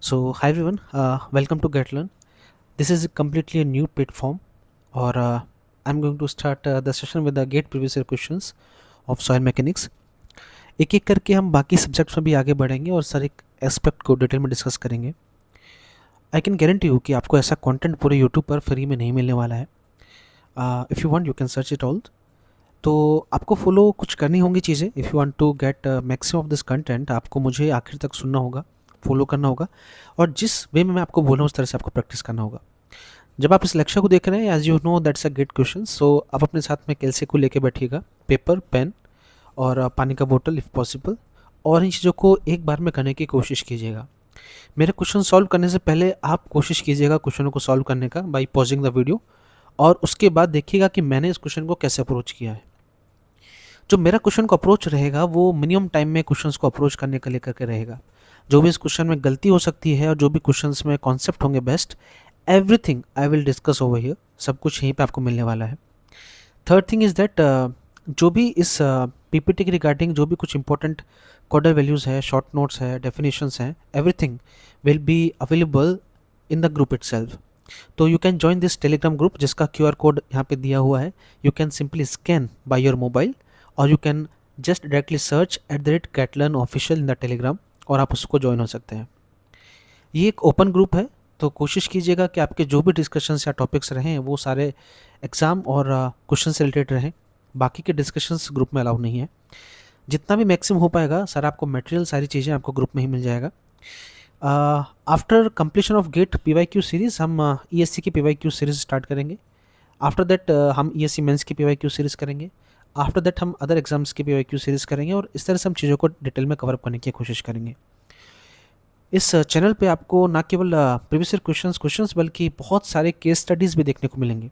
Hi everyone, welcome to GetLearn. This is completely a new platform, or I'm going to start the session with the Gate Previous Year questions of soil mechanics. एक एक करके हम बाकी subjects में भी आगे बढ़ेंगे और सर एक एस्पेक्ट को डिटेल में डिस्कस करेंगे. आई कैन गारंटी यू कि आपको ऐसा कंटेंट पूरे यूट्यूब पर फ्री में नहीं मिलने वाला है. If you want you can search it all. तो आपको फॉलो कुछ करनी होंगी चीज़ें. If you want to get maximum of this content, आपको मुझे आखिर तक सुनना होगा, फॉलो करना होगा, और जिस वे में मैं आपको बोल रहा हूँ उस तरह से आपको प्रैक्टिस करना होगा. जब आप इस लेक्चर को देख रहे हैं, as you know that's a GATE question, so आप अपने साथ में कैलसी को लेके बैठिएगा, पेपर पेन और पानी का बोतल इफ़ पॉसिबल, और इन चीज़ों को एक बार में करने की कोशिश कीजिएगा. मेरे क्वेश्चन सॉल्व करने से पहले आप कोशिश कीजिएगा क्वेश्चनों को सॉल्व करने का बाई पॉजिंग द वीडियो, और उसके बाद देखिएगा कि मैंने इस क्वेश्चन को कैसे अप्रोच किया है. जो मेरा क्वेश्चन को अप्रोच रहेगा वो मिनिमम टाइम में क्वेश्चंस को अप्रोच करने के लेकर के रहेगा. जो भी इस क्वेश्चन में गलती हो सकती है और जो भी क्वेश्चंस में कॉन्सेप्ट होंगे best, everything I will discuss over here. सब कुछ यहीं पे आपको मिलने वाला है. थर्ड थिंग इज़ दैट जो भी इस पीपीटी के रिगार्डिंग जो भी कुछ इंपॉर्टेंट कोडर वैल्यूज़ है, शॉर्ट नोट्स है, डेफिनेशंस हैं, everything will be available in the group itself. तो you can join this Telegram group जिसका क्यूआर कोड यहाँ पे दिया हुआ है. You can simply scan by your mobile, और you can just directly search @GetLearn official in the Telegram, और आप उसको ज्वाइन हो सकते हैं. ये एक ओपन ग्रुप है, तो कोशिश कीजिएगा कि आपके जो भी डिस्कशंस या टॉपिक्स रहें वो सारे एग्ज़ाम और क्वेश्चन से रिलेटेड रहें. बाकी के डिस्कशंस ग्रुप में अलाउ नहीं है. जितना भी मैक्सिमम हो पाएगा सर, आपको मटेरियल सारी चीज़ें आपको ग्रुप में ही मिल जाएगा. After completion of GATE PYQ series हम ESC की PYQ सीरीज़ स्टार्ट करेंगे. आफ्टर दैट हम ESC मेंस की PYQ सीरीज़ करेंगे. आफ्टर दैट हम अदर एग्जाम्स की PYQ सीरीज़ करेंगे, और इस तरह से हम चीज़ों को डिटेल में कवर अप करने की कोशिश करेंगे. इस चैनल पे आपको ना केवल प्रीवियस ईयर क्वेश्चंस बल्कि बहुत सारे केस स्टडीज़ भी देखने को मिलेंगे.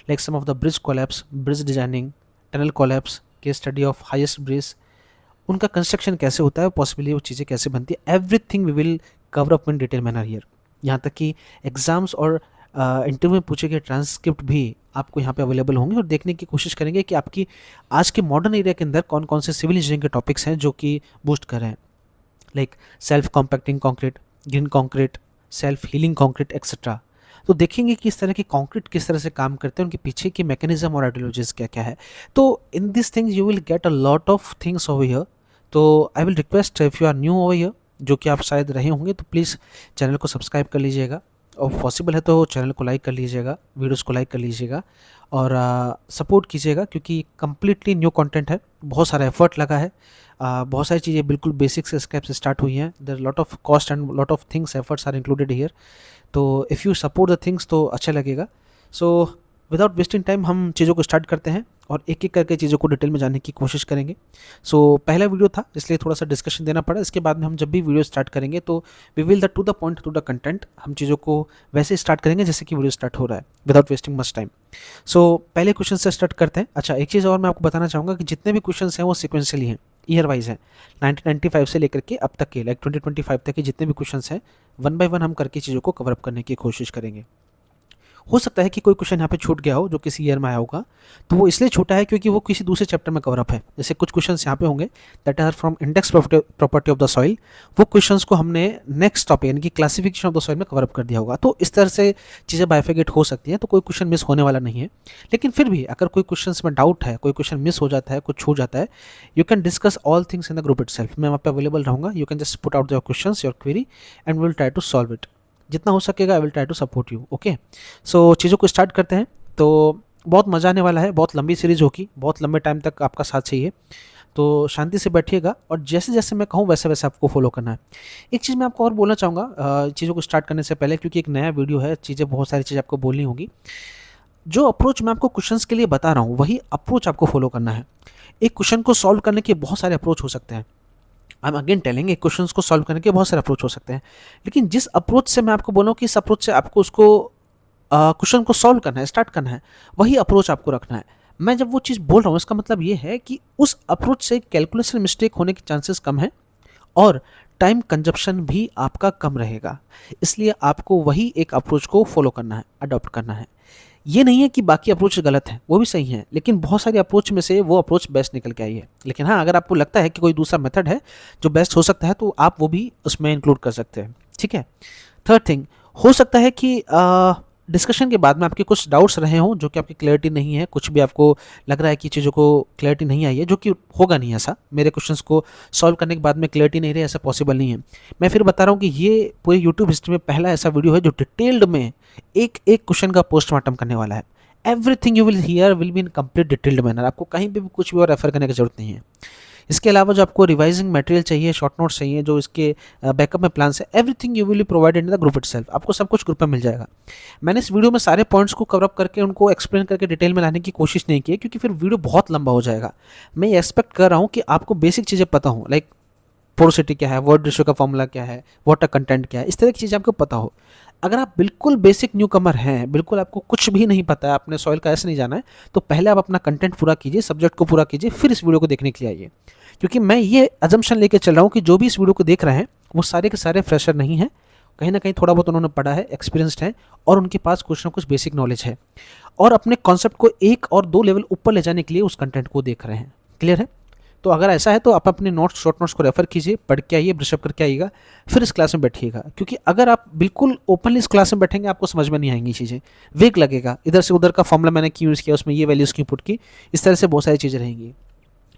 Like some of the bridge collapse, bridge designing, tunnel collapse, case study of highest bridge, उनका कंस्ट्रक्शन कैसे होता है, पॉसिबली वो चीज़ें कैसे बनती है, everything we will cover up in detail manner here. यहाँ तक कि एग्जाम्स और इंटरव्यू में पूछे गए ट्रांसक्रिप्ट भी आपको यहाँ पे अवेलेबल होंगे, और देखने की कोशिश करेंगे कि आपकी आज के मॉडर्न एरिया के अंदर कौन कौन से सिविल इंजीनियरिंग के टॉपिक्स हैं जो कि बूस्ट कर रहे हैं. Like self compacting concrete, green concrete, self healing concrete etcetera. तो देखेंगे कि इस तरह के कंक्रीट किस तरह से काम करते हैं, उनके पीछे की मैकेनिज्म और आइडियोलॉजीज क्या क्या है. तो in this things you will get a lot of things over here. तो I will request, if you are new over here, जो कि आप शायद रहे होंगे, तो प्लीज़ चैनल को सब्सक्राइब कर लीजिएगा, और पॉसिबल है तो चैनल को लाइक कर लीजिएगा, वीडियोस को लाइक कर लीजिएगा, और सपोर्ट कीजिएगा, क्योंकि कम्प्लीटली न्यू कंटेंट है. बहुत सारा एफर्ट लगा है. बहुत सारी चीज़ें बिल्कुल बेसिक से स्टेप से स्टार्ट हुई हैं. There lot of cost and lot of things, efforts are included here. तो if you support the things तो अच्छा लगेगा. सो विदाउट वेस्टिंग टाइम हम चीज़ों को स्टार्ट करते हैं, और एक एक करके चीज़ों को डिटेल में जानने की कोशिश करेंगे. सो पहला वीडियो था इसलिए थोड़ा सा डिस्कशन देना पड़ा. इसके बाद में हम जब भी वीडियो स्टार्ट करेंगे तो we will the to the point, to the content, हम चीज़ों को वैसे स्टार्ट करेंगे जैसे कि वीडियो स्टार्ट हो रहा है, विदाउट वेस्टिंग मच टाइम. सो पहले क्वेश्चन से स्टार्ट करते हैं. अच्छा, एक चीज़ और मैं आपको बताना चाहूँगा कि जितने भी क्वेश्चन हैं वो सिक्वेंशियली हैं, ईयर वाइज हैं. 1995 से लेकर के अब तक के, लाइक 2025 तक के जितने भी क्वेश्चन हैं, वन बाय वन हम करके चीज़ों को कवर अप करने की कोशिश करेंगे. हो सकता है कि कोई क्वेश्चन यहाँ पे छूट गया हो जो किसी ईयर में आया होगा, तो वो इसलिए छूटा है क्योंकि वो किसी दूसरे चैप्टर में कवर अप है. जैसे कुछ क्वेश्चंस यहाँ पे होंगे that are from index property of the soil, वो क्वेश्चंस को हमने नेक्स्ट टॉपिक यानी कि क्लासिफिकेशन ऑफ द सॉइल में कवर अप कर दिया होगा. तो इस तरह से चीज़ें बाइफिकेट हो सकती हैं, तो कोई क्वेश्चन मिस होने वाला नहीं है. लेकिन फिर भी अगर कोई क्वेश्चन में डाउट है, कोई क्वेश्चन मिस हो जाता है, कुछ छूट जाता है, you can discuss all things in the group itself. मैं वहाँ पे अवेलेबल रहूँगा. You can just put out your questions, your query, and we will try to solve it. जितना हो सकेगा I will try to support you. Okay, so चीज़ों को start करते हैं. तो बहुत मज़ा आने वाला है, बहुत लंबी सीरीज़ होगी, बहुत लंबे टाइम तक आपका साथ चाहिए. तो शांति से बैठिएगा, और जैसे जैसे मैं कहूँ वैसे वैसे आपको फॉलो करना है. एक चीज़ मैं आपको और बोलना चाहूँगा चीज़ों को स्टार्ट करने से पहले, क्योंकि एक नया वीडियो है, चीज़ें बहुत सारी चीज़ें आपको बोलनी होगी. जो अप्रोच मैं आपको क्वेश्चंस के लिए बता रहा हूँ वही अप्रोच आपको फॉलो करना है. एक क्वेश्चन को सॉल्व करने के बहुत सारे अप्रोच हो सकते हैं. आई एम अगेन टेलिंग, एक क्वेश्चन को सॉल्व करने के बहुत सारे अप्रोच हो सकते हैं, लेकिन जिस अप्रोच से मैं आपको बोला हूँ कि इस अप्रोच से आपको उसको क्वेश्चन को सॉल्व करना है, स्टार्ट करना है, वही अप्रोच आपको रखना है. मैं जब वो चीज़ बोल रहा हूँ इसका मतलब ये है कि उस अप्रोच से कैलकुलेशन मिस्टेक होने के चांसेस कम है, और टाइम कंजप्शन भी आपका कम रहेगा. इसलिए आपको वही एक अप्रोच को फॉलो करना है, अडॉप्ट करना है. ये नहीं है कि बाकी अप्रोच गलत है, वो भी सही है, लेकिन बहुत सारी अप्रोच में से वो अप्रोच बेस्ट निकल के आई है. लेकिन हाँ, अगर आपको लगता है कि कोई दूसरा मेथड है जो बेस्ट हो सकता है, तो आप वो भी उसमें इंक्लूड कर सकते हैं. ठीक है। थर्ड थिंग, हो सकता है कि डिस्कशन के बाद में आपके कुछ डाउट्स रहे हों जो कि आपकी क्लैरिटी नहीं है, कुछ भी आपको लग रहा है कि चीज़ों को क्लैरिटी नहीं आई है, जो कि होगा नहीं ऐसा। मेरे क्वेश्चंस को सॉल्व करने के बाद में क्लैरिटी नहीं रही, ऐसा पॉसिबल नहीं है। मैं फिर बता रहा हूँ कि ये पूरी यूट्यूब हिस्ट्री में पहला ऐसा वीडियो है जो डिटेल्ड में एक एक क्वेश्चन का पोस्टमार्टम करने वाला है। Everything you will hear will be in complete detailed manner, आपको कहीं पे भी कुछ भी और रेफर करने की जरूरत नहीं है। इसके अलावा जो आपको रिवाइजिंग मटेरियल चाहिए, शॉर्ट नोट्स चाहिए, जो इसके बैकअप में प्लान्स है, everything you will be provided in the group itself, आपको सब कुछ ग्रुप में मिल जाएगा। मैंने इस वीडियो में सारे पॉइंट्स को कवर अप करके उनको एक्सप्लेन करके डिटेल में लाने की कोशिश नहीं की है, क्योंकि फिर वीडियो बहुत लंबा हो जाएगा। मैं ये एक्सपेक्ट कर रहा हूँ कि आपको बेसिक चीज़ें पता हो, लाइक पोरोसिटी क्या है, वर्ड रेशियो का फॉर्मूला क्या है, वाटर कंटेंट क्या है, इस तरह की चीज़ें आपको पता हो। अगर आप बिल्कुल बेसिक न्यू कमर हैं, बिल्कुल आपको कुछ भी नहीं पता है, आपने सॉइल का ऐसे नहीं जाना है, तो पहले आप अपना कंटेंट पूरा कीजिए, सब्जेक्ट को पूरा कीजिए, फिर इस वीडियो को देखने के लिए आइए। क्योंकि मैं ये अजम्पशन लेके चल रहा हूँ कि जो भी इस वीडियो को देख रहे हैं वो सारे के सारे फ्रेशर नहीं हैं, कहीं ना कहीं थोड़ा बहुत उन्होंने पढ़ा है, एक्सपीरियंसड है, और उनके पास कुछ ना कुछ बेसिक नॉलेज है, और अपने कॉन्सेप्ट को एक और दो लेवल ऊपर ले जाने के लिए उस कंटेंट को देख रहे हैं। क्लियर है? तो अगर ऐसा है तो आप अपने नोट्स, शॉर्ट नोट्स को रेफर कीजिए, पढ़ के आइए, ब्रशअप करके आइएगा, फिर इस क्लास में बैठिएगा। क्योंकि अगर आप बिल्कुल ओपनली इस क्लास में बैठेंगे आपको समझ में नहीं आएंगी चीज़ें, वेग लगेगा, इधर से उधर का फॉर्मूला मैंने क्यों यूज़ किया, उसमें ये वैल्यूज़ क्यों पुट की, इस तरह से बहुत सारी चीज़ें रहेंगी।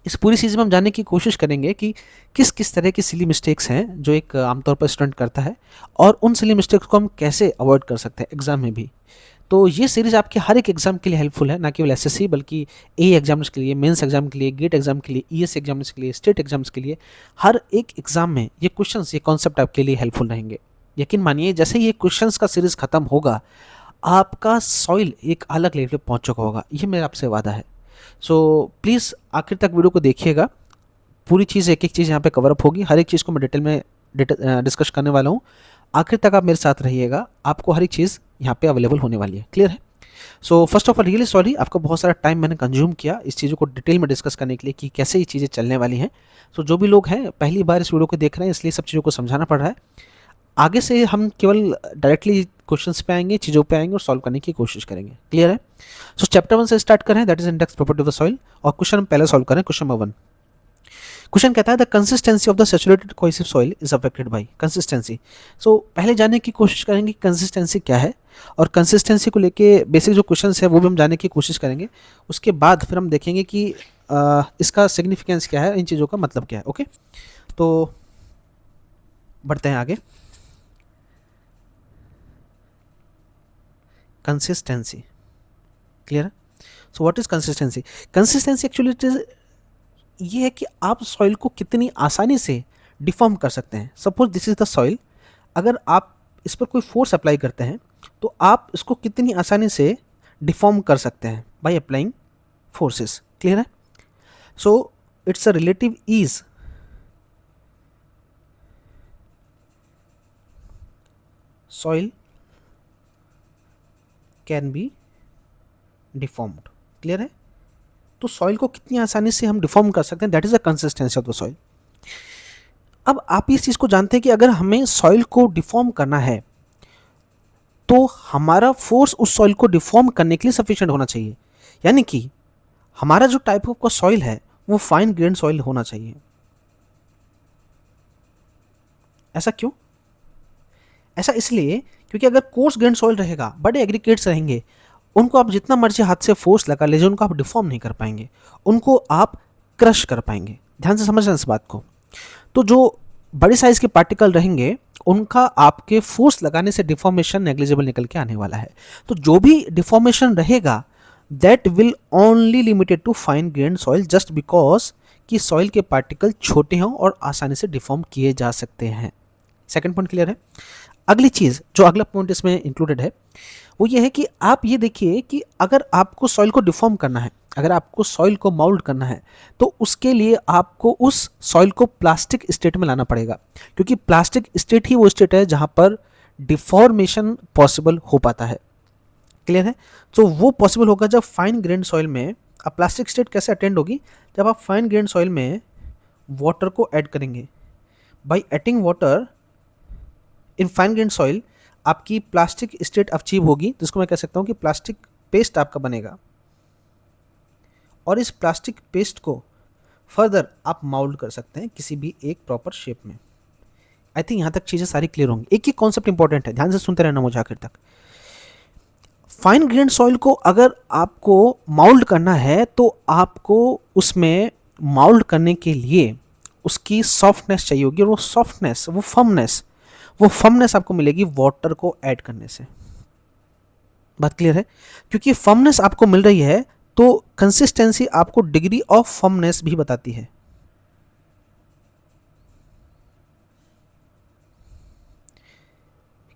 इस पूरी चीज़ में हम जानने की कोशिश करेंगे कि किस किस तरह की सिली मिस्टेक्स हैं जो एक आमतौर पर स्टूडेंट करता है, और उन सिली मिस्टेक्स को हम कैसे अवॉइड कर सकते हैं एग्जाम में भी। तो ये सीरीज़ आपके हर एक एग्जाम के लिए हेल्पफुल है, ना केवल एसएससी बल्कि ए एग्जाम्स के लिए, मेंस एग्जाम के लिए, गेट एग्जाम के लिए, ईएस एग्जाम्स के लिए, स्टेट एग्जाम्स के लिए, हर एक एग्जाम में ये क्वेश्चंस, ये कॉन्सेप्ट आपके लिए हेल्पफुल रहेंगे। यकीन मानिए, जैसे ये क्वेश्चंस का सीरीज़ खत्म होगा, आपका सॉइल एक अलग लेवल पे पहुंच चुका होगा, ये मेरा आपसे वादा है। सो प्लीज़ आखिर तक वीडियो को देखिएगा, पूरी चीज़, एक एक चीज़ यहाँ पे कवर अप होगी, हर एक चीज़ को मैं डिटेल में डिस्कस करने वाला हूँ। आखिर तक आप मेरे साथ रहिएगा, आपको हर एक चीज़ यहाँ पे अवेलेबल होने वाली है। क्लियर है? सो first of all really sorry, आपका बहुत सारा टाइम मैंने कंज्यूम किया इस चीज़ों को डिटेल में डिस्कस करने के लिए कि कैसे ये चीज़ें चलने वाली हैं। सो जो भी लोग हैं पहली बार इस वीडियो को देख रहे हैं, इसलिए सब चीज़ों को समझाना पड़ रहा है। आगे से हम केवल डायरेक्टली क्वेश्चंस पे आएंगे, चीज़ों पे आएंगे और सॉल्व करने की कोशिश करेंगे। क्लियर है? सो चैप्टर 1 से स्टार्ट करें, that is index property of the soil, और क्वेश्चन हम पहले सॉल्व करें, क्वेश्चन नंबर 1। क्वेश्चन कहता है the consistency of the saturated cohesive soil is affected by consistency. So पहले जानने की कोशिश करेंगे कंसिस्टेंसी क्या है, और कंसिस्टेंसी को लेके बेसिक जो क्वेश्चंस है वो भी हम जानने की कोशिश करेंगे। उसके बाद फिर हम देखेंगे कि इसका सिग्निफिकेंस क्या है, इन चीज़ों का मतलब क्या है। ओके, तो बढ़ते हैं आगे। कंसिस्टेंसी, क्लियर है? So what is consistency? Consistency actually ये है कि आप सॉइल को कितनी आसानी से डिफॉर्म कर सकते हैं। Suppose this is the soil, अगर आप इस पर कोई फोर्स अप्लाई करते हैं तो आप इसको कितनी आसानी से डिफॉर्म कर सकते हैं बाय अप्लाइंग फोर्सेस। क्लियर है? So it's a relative ease soil can be deformed. Clear है? तो सॉइल को कितनी आसानी से हम डिफॉर्म कर सकते हैं, that is the consistency of the soil. अब आप इस चीज को जानते हैं कि अगर हमें सॉइल को डिफॉर्म करना है तो हमारा फोर्स उस सॉइल को डिफॉर्म करने के लिए सफिशिएंट होना चाहिए। यानी कि हमारा जो टाइप ऑफ का सॉइल है वो फाइन ग्रेन सॉइल होना चाहिए। ऐसा क्यों? ऐसा इसलिए क्योंकि अगर कोर्स ग्रेन सॉइल रहेगा, बड़े एग्रीगेट्स रहेंगे, उनको आप जितना मर्जी हाथ से फोर्स लगा लीजिए, उनको आप डिफॉर्म नहीं कर पाएंगे, उनको आप क्रश कर पाएंगे। ध्यान से समझना इस बात को। तो जो बड़े साइज के पार्टिकल रहेंगे उनका आपके फोर्स लगाने से डिफॉर्मेशन नेग्लिजिबल निकल के आने वाला है। तो जो भी डिफॉर्मेशन रहेगा that will only limited to fine grain soil, just because कि सॉइल के पार्टिकल छोटे हों और आसानी से डिफॉर्म किए जा सकते हैं। सेकंड पॉइंट क्लियर है? अगली चीज़ जो अगला पॉइंट इसमें इंक्लूडेड है वो ये है कि आप ये देखिए कि अगर आपको सॉइल को डिफॉर्म करना है, अगर आपको सॉइल को माउल्ड करना है, तो उसके लिए आपको उस सॉइल को प्लास्टिक स्टेट में लाना पड़ेगा, क्योंकि प्लास्टिक स्टेट ही वो स्टेट है जहां पर डिफॉर्मेशन पॉसिबल हो पाता है। क्लियर है? तो वो पॉसिबल होगा जब फाइन ग्रेन सॉइल में, अब प्लास्टिक स्टेट कैसे अटेंड होगी, जब आप फाइन ग्रेन सॉइल में वाटर को ऐड करेंगे। By adding water in fine grain soil आपकी प्लास्टिक स्टेट अचीव होगी, जिसको मैं कह सकता हूं कि प्लास्टिक पेस्ट आपका बनेगा, और इस प्लास्टिक पेस्ट को फर्दर आप माउल्ड कर सकते हैं किसी भी एक प्रॉपर शेप में। आई थिंक यहाँ तक चीज़ें सारी क्लियर होंगी। एक ही कॉन्सेप्ट इंपॉर्टेंट है, ध्यान से सुनते रहना मुझे आखिर तक। फाइन ग्रेन सॉइल को अगर आपको माउल्ड करना है तो आपको उसमें माउल्ड करने के लिए उसकी सॉफ्टनेस चाहिए होगी, और वो सॉफ्टनेस, वो फर्मनेस आपको मिलेगी वाटर को ऐड करने से। बात क्लियर है? क्योंकि फर्मनेस आपको मिल रही है तो कंसिस्टेंसी आपको डिग्री ऑफ फर्मनेस भी बताती है।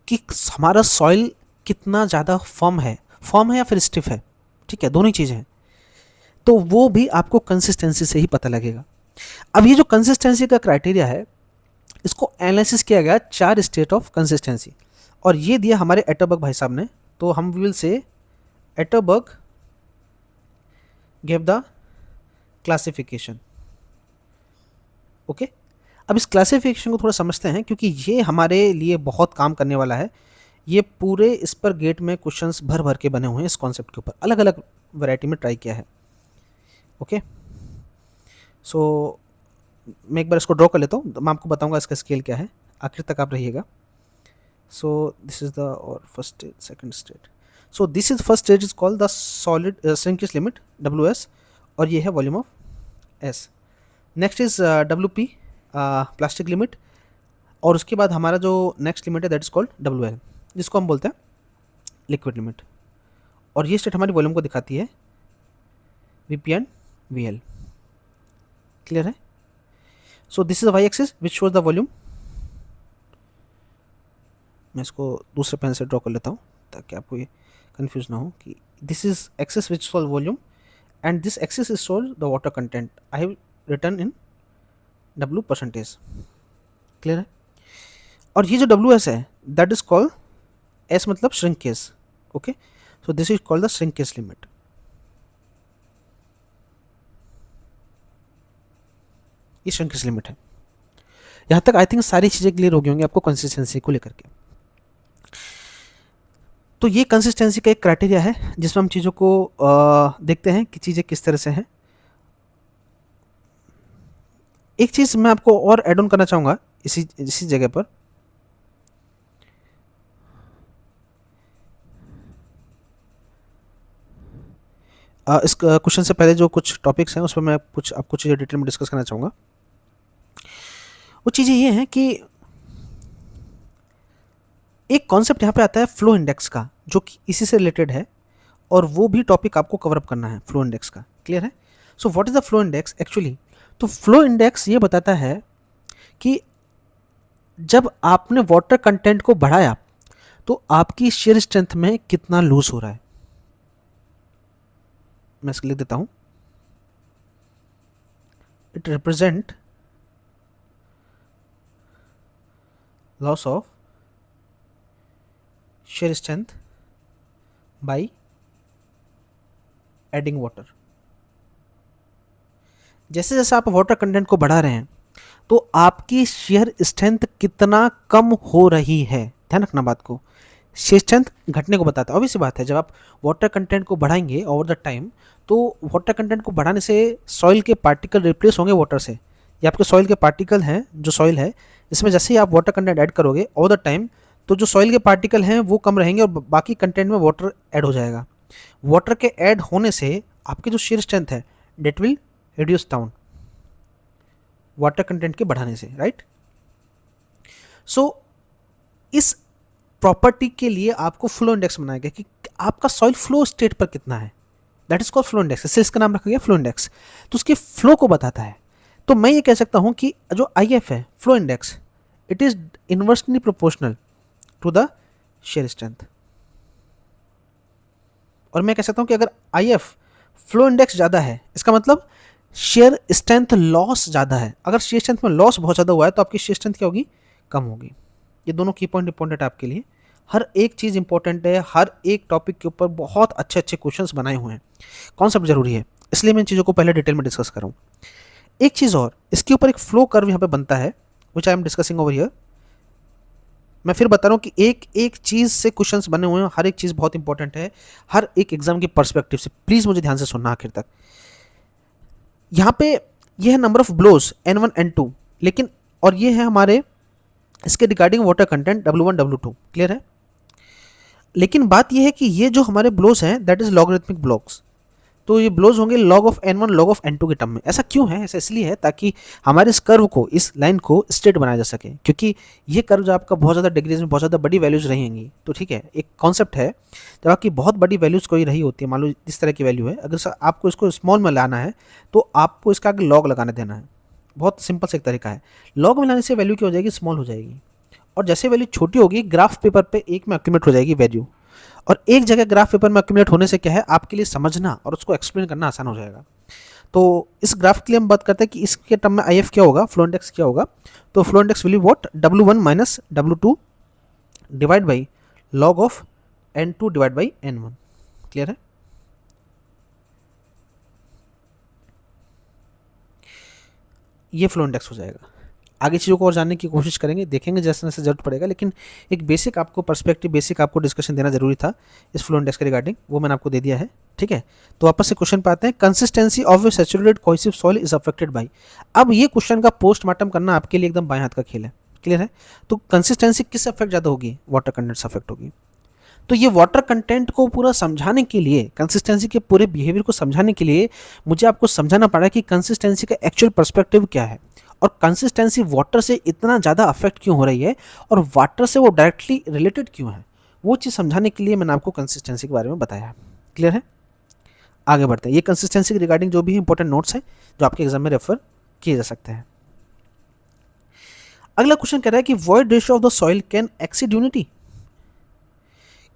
कि हमारा सॉइल कितना ज़्यादा फर्म है या फिर स्टिफ है, ठीक है, दोनों ही चीज़ें हैं, तो वो भी आपको कंसिस्टेंसी से ही पता लगेगा। अब ये जो कंसिस्टेंसी का क्राइटेरिया है, इसको एनालिसिस किया गया 4 स्टेट ऑफ कंसिस्टेंसी, और ये दिया हमारे एटरबर्ग भाई साहब ने। तो हम will say Atterberg gave the classification. Okay, अब इस क्लासिफिकेशन को थोड़ा समझते हैं, क्योंकि ये हमारे लिए बहुत काम करने वाला है। ये पूरे इस पर गेट में क्वेश्चंस भर भर के बने हुए हैं, इस कॉन्सेप्ट के ऊपर अलग अलग वैरायटी में ट्राई किया है। ओके, सो मैं एक बार इसको ड्रॉ कर लेता हूँ, मैं आपको बताऊंगा इसका स्केल क्या है, आखिर तक आप रहिएगा। सो दिस इज द और first stage, second stage. So this is first stage is called the solid shrinkage limit WS, और ये है volume of S। Next is WP plastic limit, और उसके बाद हमारा जो नेक्स्ट लिमिट है दैट इज कॉल्ड WL, जिसको हम बोलते हैं लिक्विड लिमिट, और ये स्टेट हमारी वॉल्यूम को दिखाती है VP एंड VL। क्लियर है? So this is Y axis which shows the volume. मैं इसको दूसरे पेन से ड्रॉ कर लेता हूँ ताकि आपको ये कंफ्यूज ना हो कि this is axis which shows volume and this axis is shows the water content. I have written in W percentage. Clear है? और ये जो WS है दैट इज कॉल्ड S, मतलब shrinkage. Okay, so this is called the shrinkage limit. ये shrinkage limit है। यहाँ तक आई थिंक सारी चीज़ें क्लियर हो गई होंगी आपको कंसिस्टेंसी को लेकर के। तो ये कंसिस्टेंसी का एक क्राइटेरिया है जिसमें हम चीज़ों को देखते हैं कि चीज़ें किस तरह से हैं। एक चीज़ मैं आपको और ऐड ऑन करना चाहूँगा इसी जगह पर। इस क्वेश्चन से पहले जो कुछ टॉपिक्स हैं उस पर मैं आपको चीज़ें डिटेल में डिस्कस करना चाहूँगा। वो चीज़ें ये हैं कि एक कॉन्सेप्ट यहाँ पे आता है फ्लो इंडेक्स का, जो कि इसी से रिलेटेड है, और वो भी टॉपिक आपको कवर अप करना है फ्लो इंडेक्स का। क्लियर है? So what is the flow index actually? तो फ्लो इंडेक्स ये बताता है कि जब आपने वाटर कंटेंट को बढ़ाया तो आपकी शेयर स्ट्रेंथ में कितना लूज हो रहा है। मैं इसको लिख देता हूं, it represent loss of shear strength by adding water. जैसे जैसे आप वाटर कंटेंट को बढ़ा रहे हैं तो आपकी शेयर स्ट्रेंथ कितना कम हो रही है। ध्यान रखना बात को, शेयर स्ट्रेंथ घटने को बताता है। ऑब्वियस बात है, जब आप वाटर कंटेंट को बढ़ाएंगे ओवर द टाइम तो वाटर कंटेंट को बढ़ाने से सॉइल के पार्टिकल रिप्लेस होंगे वाटर से। ये आपके सॉइल के पार्टिकल हैं, जो सॉइल है इसमें जैसे ही आप वाटर कंटेंट ऐड करोगे ओवर द टाइम तो जो सॉइल के पार्टिकल हैं वो कम रहेंगे और बाकी कंटेंट में वाटर ऐड हो जाएगा। वाटर के ऐड होने से आपकी जो शेयर स्ट्रेंथ है that will reduce down water content के बढ़ाने से, राइट? सो इस प्रॉपर्टी के लिए आपको फ्लो इंडेक्स बनाया गया कि आपका सॉइल फ्लो स्टेट पर कितना है, that is called flow index. इससे इसका नाम रखा गया फ्लो इंडेक्स, तो उसके फ्लो को बताता है। तो मैं ये कह सकता हूं कि जो IF है flow index, it is inversely proportional to the shear strength. और मैं कह सकता हूं कि अगर IF फ्लो इंडेक्स ज़्यादा है इसका मतलब शेयर स्ट्रेंथ लॉस ज़्यादा है। अगर शेयर स्ट्रेंथ में लॉस बहुत ज़्यादा हुआ है तो आपकी शेयर स्ट्रेंथ क्या होगी? कम होगी। ये दोनों की पॉइंट इंपॉर्टेंट है आपके लिए, हर एक चीज़ इंपॉर्टेंट है, हर एक टॉपिक के ऊपर बहुत अच्छे अच्छे क्वेश्चंस बनाए हुए हैं, कॉन्सेप्ट जरूरी है, इसलिए मैं इन चीज़ों को पहले डिटेल में डिस्कस कर रहा हूँ। एक चीज़ और, इसके ऊपर एक फ्लो कर्व यहाँ पे बनता है which I am discussing over here. मैं फिर बता रहा हूँ कि एक एक चीज़ से क्वेश्चंस बने हुए हैं, हर एक चीज़ बहुत इंपॉर्टेंट है हर एक एग्जाम के पर्सपेक्टिव से। प्लीज़ मुझे ध्यान से सुनना आखिर तक। यहाँ पे ये है number of blows N1 N2, लेकिन और ये है हमारे इसके regarding water content W1 W2 clear है। लेकिन बात यह है कि ये जो हमारे ब्लोज हैं दैट इज लॉगरिथमिक ब्लॉक्स, तो ये ब्लोज होंगे log of n1 log of n2 के टर्म में। ऐसा क्यों है? ऐसा इसलिए है ताकि हमारे इस कर्व को, इस लाइन को स्ट्रेट बनाया जा सके, क्योंकि ये कर्व जब आपका बहुत ज़्यादा डिग्रीज में बहुत ज़्यादा बड़ी वैल्यूज रहेंगी तो ठीक है, एक कॉन्सेप्ट है जब आपकी बहुत बड़ी वैल्यूज कोई रही होती है, मान लो इस तरह की वैल्यू है, अगर आपको इसको स्मॉल में लाना है तो आपको इसका आगे लॉग लगाने देना है। बहुत सिंपल से एक तरीका है। लॉग में लाने से वैल्यू क्या हो जाएगी? स्मॉल हो जाएगी। और जैसे वैल्यू छोटी होगी ग्राफ पेपर पे एक में अक्यूमुलेट हो जाएगी वैल्यू, और एक जगह ग्राफ पेपर में अक्यूमुलेट होने से क्या है, आपके लिए समझना और उसको एक्सप्लेन करना आसान हो जाएगा। तो इस ग्राफ के लिए हम बात करते हैं कि इसके टर्म में आई एफ क्या होगा, फ्लो इंडेक्स क्या होगा। तो flow index will be what, W1 minus W2 divide by log of N2 divide by N1। Clear है? ये फ्लो इंडेक्स हो जाएगा। आगे चीज़ों को और जानने की कोशिश करेंगे, देखेंगे जैसे जैसे जरूरत पड़ेगा, लेकिन एक बेसिक आपको पर्सपेक्टिव, बेसिक आपको डिस्कशन देना जरूरी था इस फ्लो इंडेक्स के रिगार्डिंग, वो मैंने आपको दे दिया है। ठीक है, तो वापस से क्वेश्चन पे आते हैं। Consistency of A saturated cohesive soil is affected bye. अब ये क्वेश्चन का पोस्टमार्टम करना आपके लिए एकदम बाएं हाथ का खेल है। क्लियर है? तो कंसिस्टेंसी किस अफेक्ट ज़्यादा होगी? वाटर कंटेंट अफेक्ट होगी। तो ये वाटर कंटेंट को पूरा समझाने के लिए, कंसिस्टेंसी के पूरे बिहेवियर को समझाने के लिए मुझे आपको समझाना पड़ा कि कंसिस्टेंसी का एक्चुअल पर्सपेक्टिव क्या है, और कंसिस्टेंसी वाटर से इतना ज़्यादा अफेक्ट क्यों हो रही है, और वाटर से वो डायरेक्टली रिलेटेड क्यों है। वो चीज़ समझाने के लिए मैंने आपको कंसिस्टेंसी के बारे में बताया है। क्लियर है? आगे बढ़ते हैं। ये कंसिस्टेंसी के रिगार्डिंग जो भी इंपॉर्टेंट नोट्स हैं जो आपके एग्जाम में रेफर किए जा सकते हैं। अगला क्वेश्चन कह रहा है कि void ratio of the soil can exceed unity.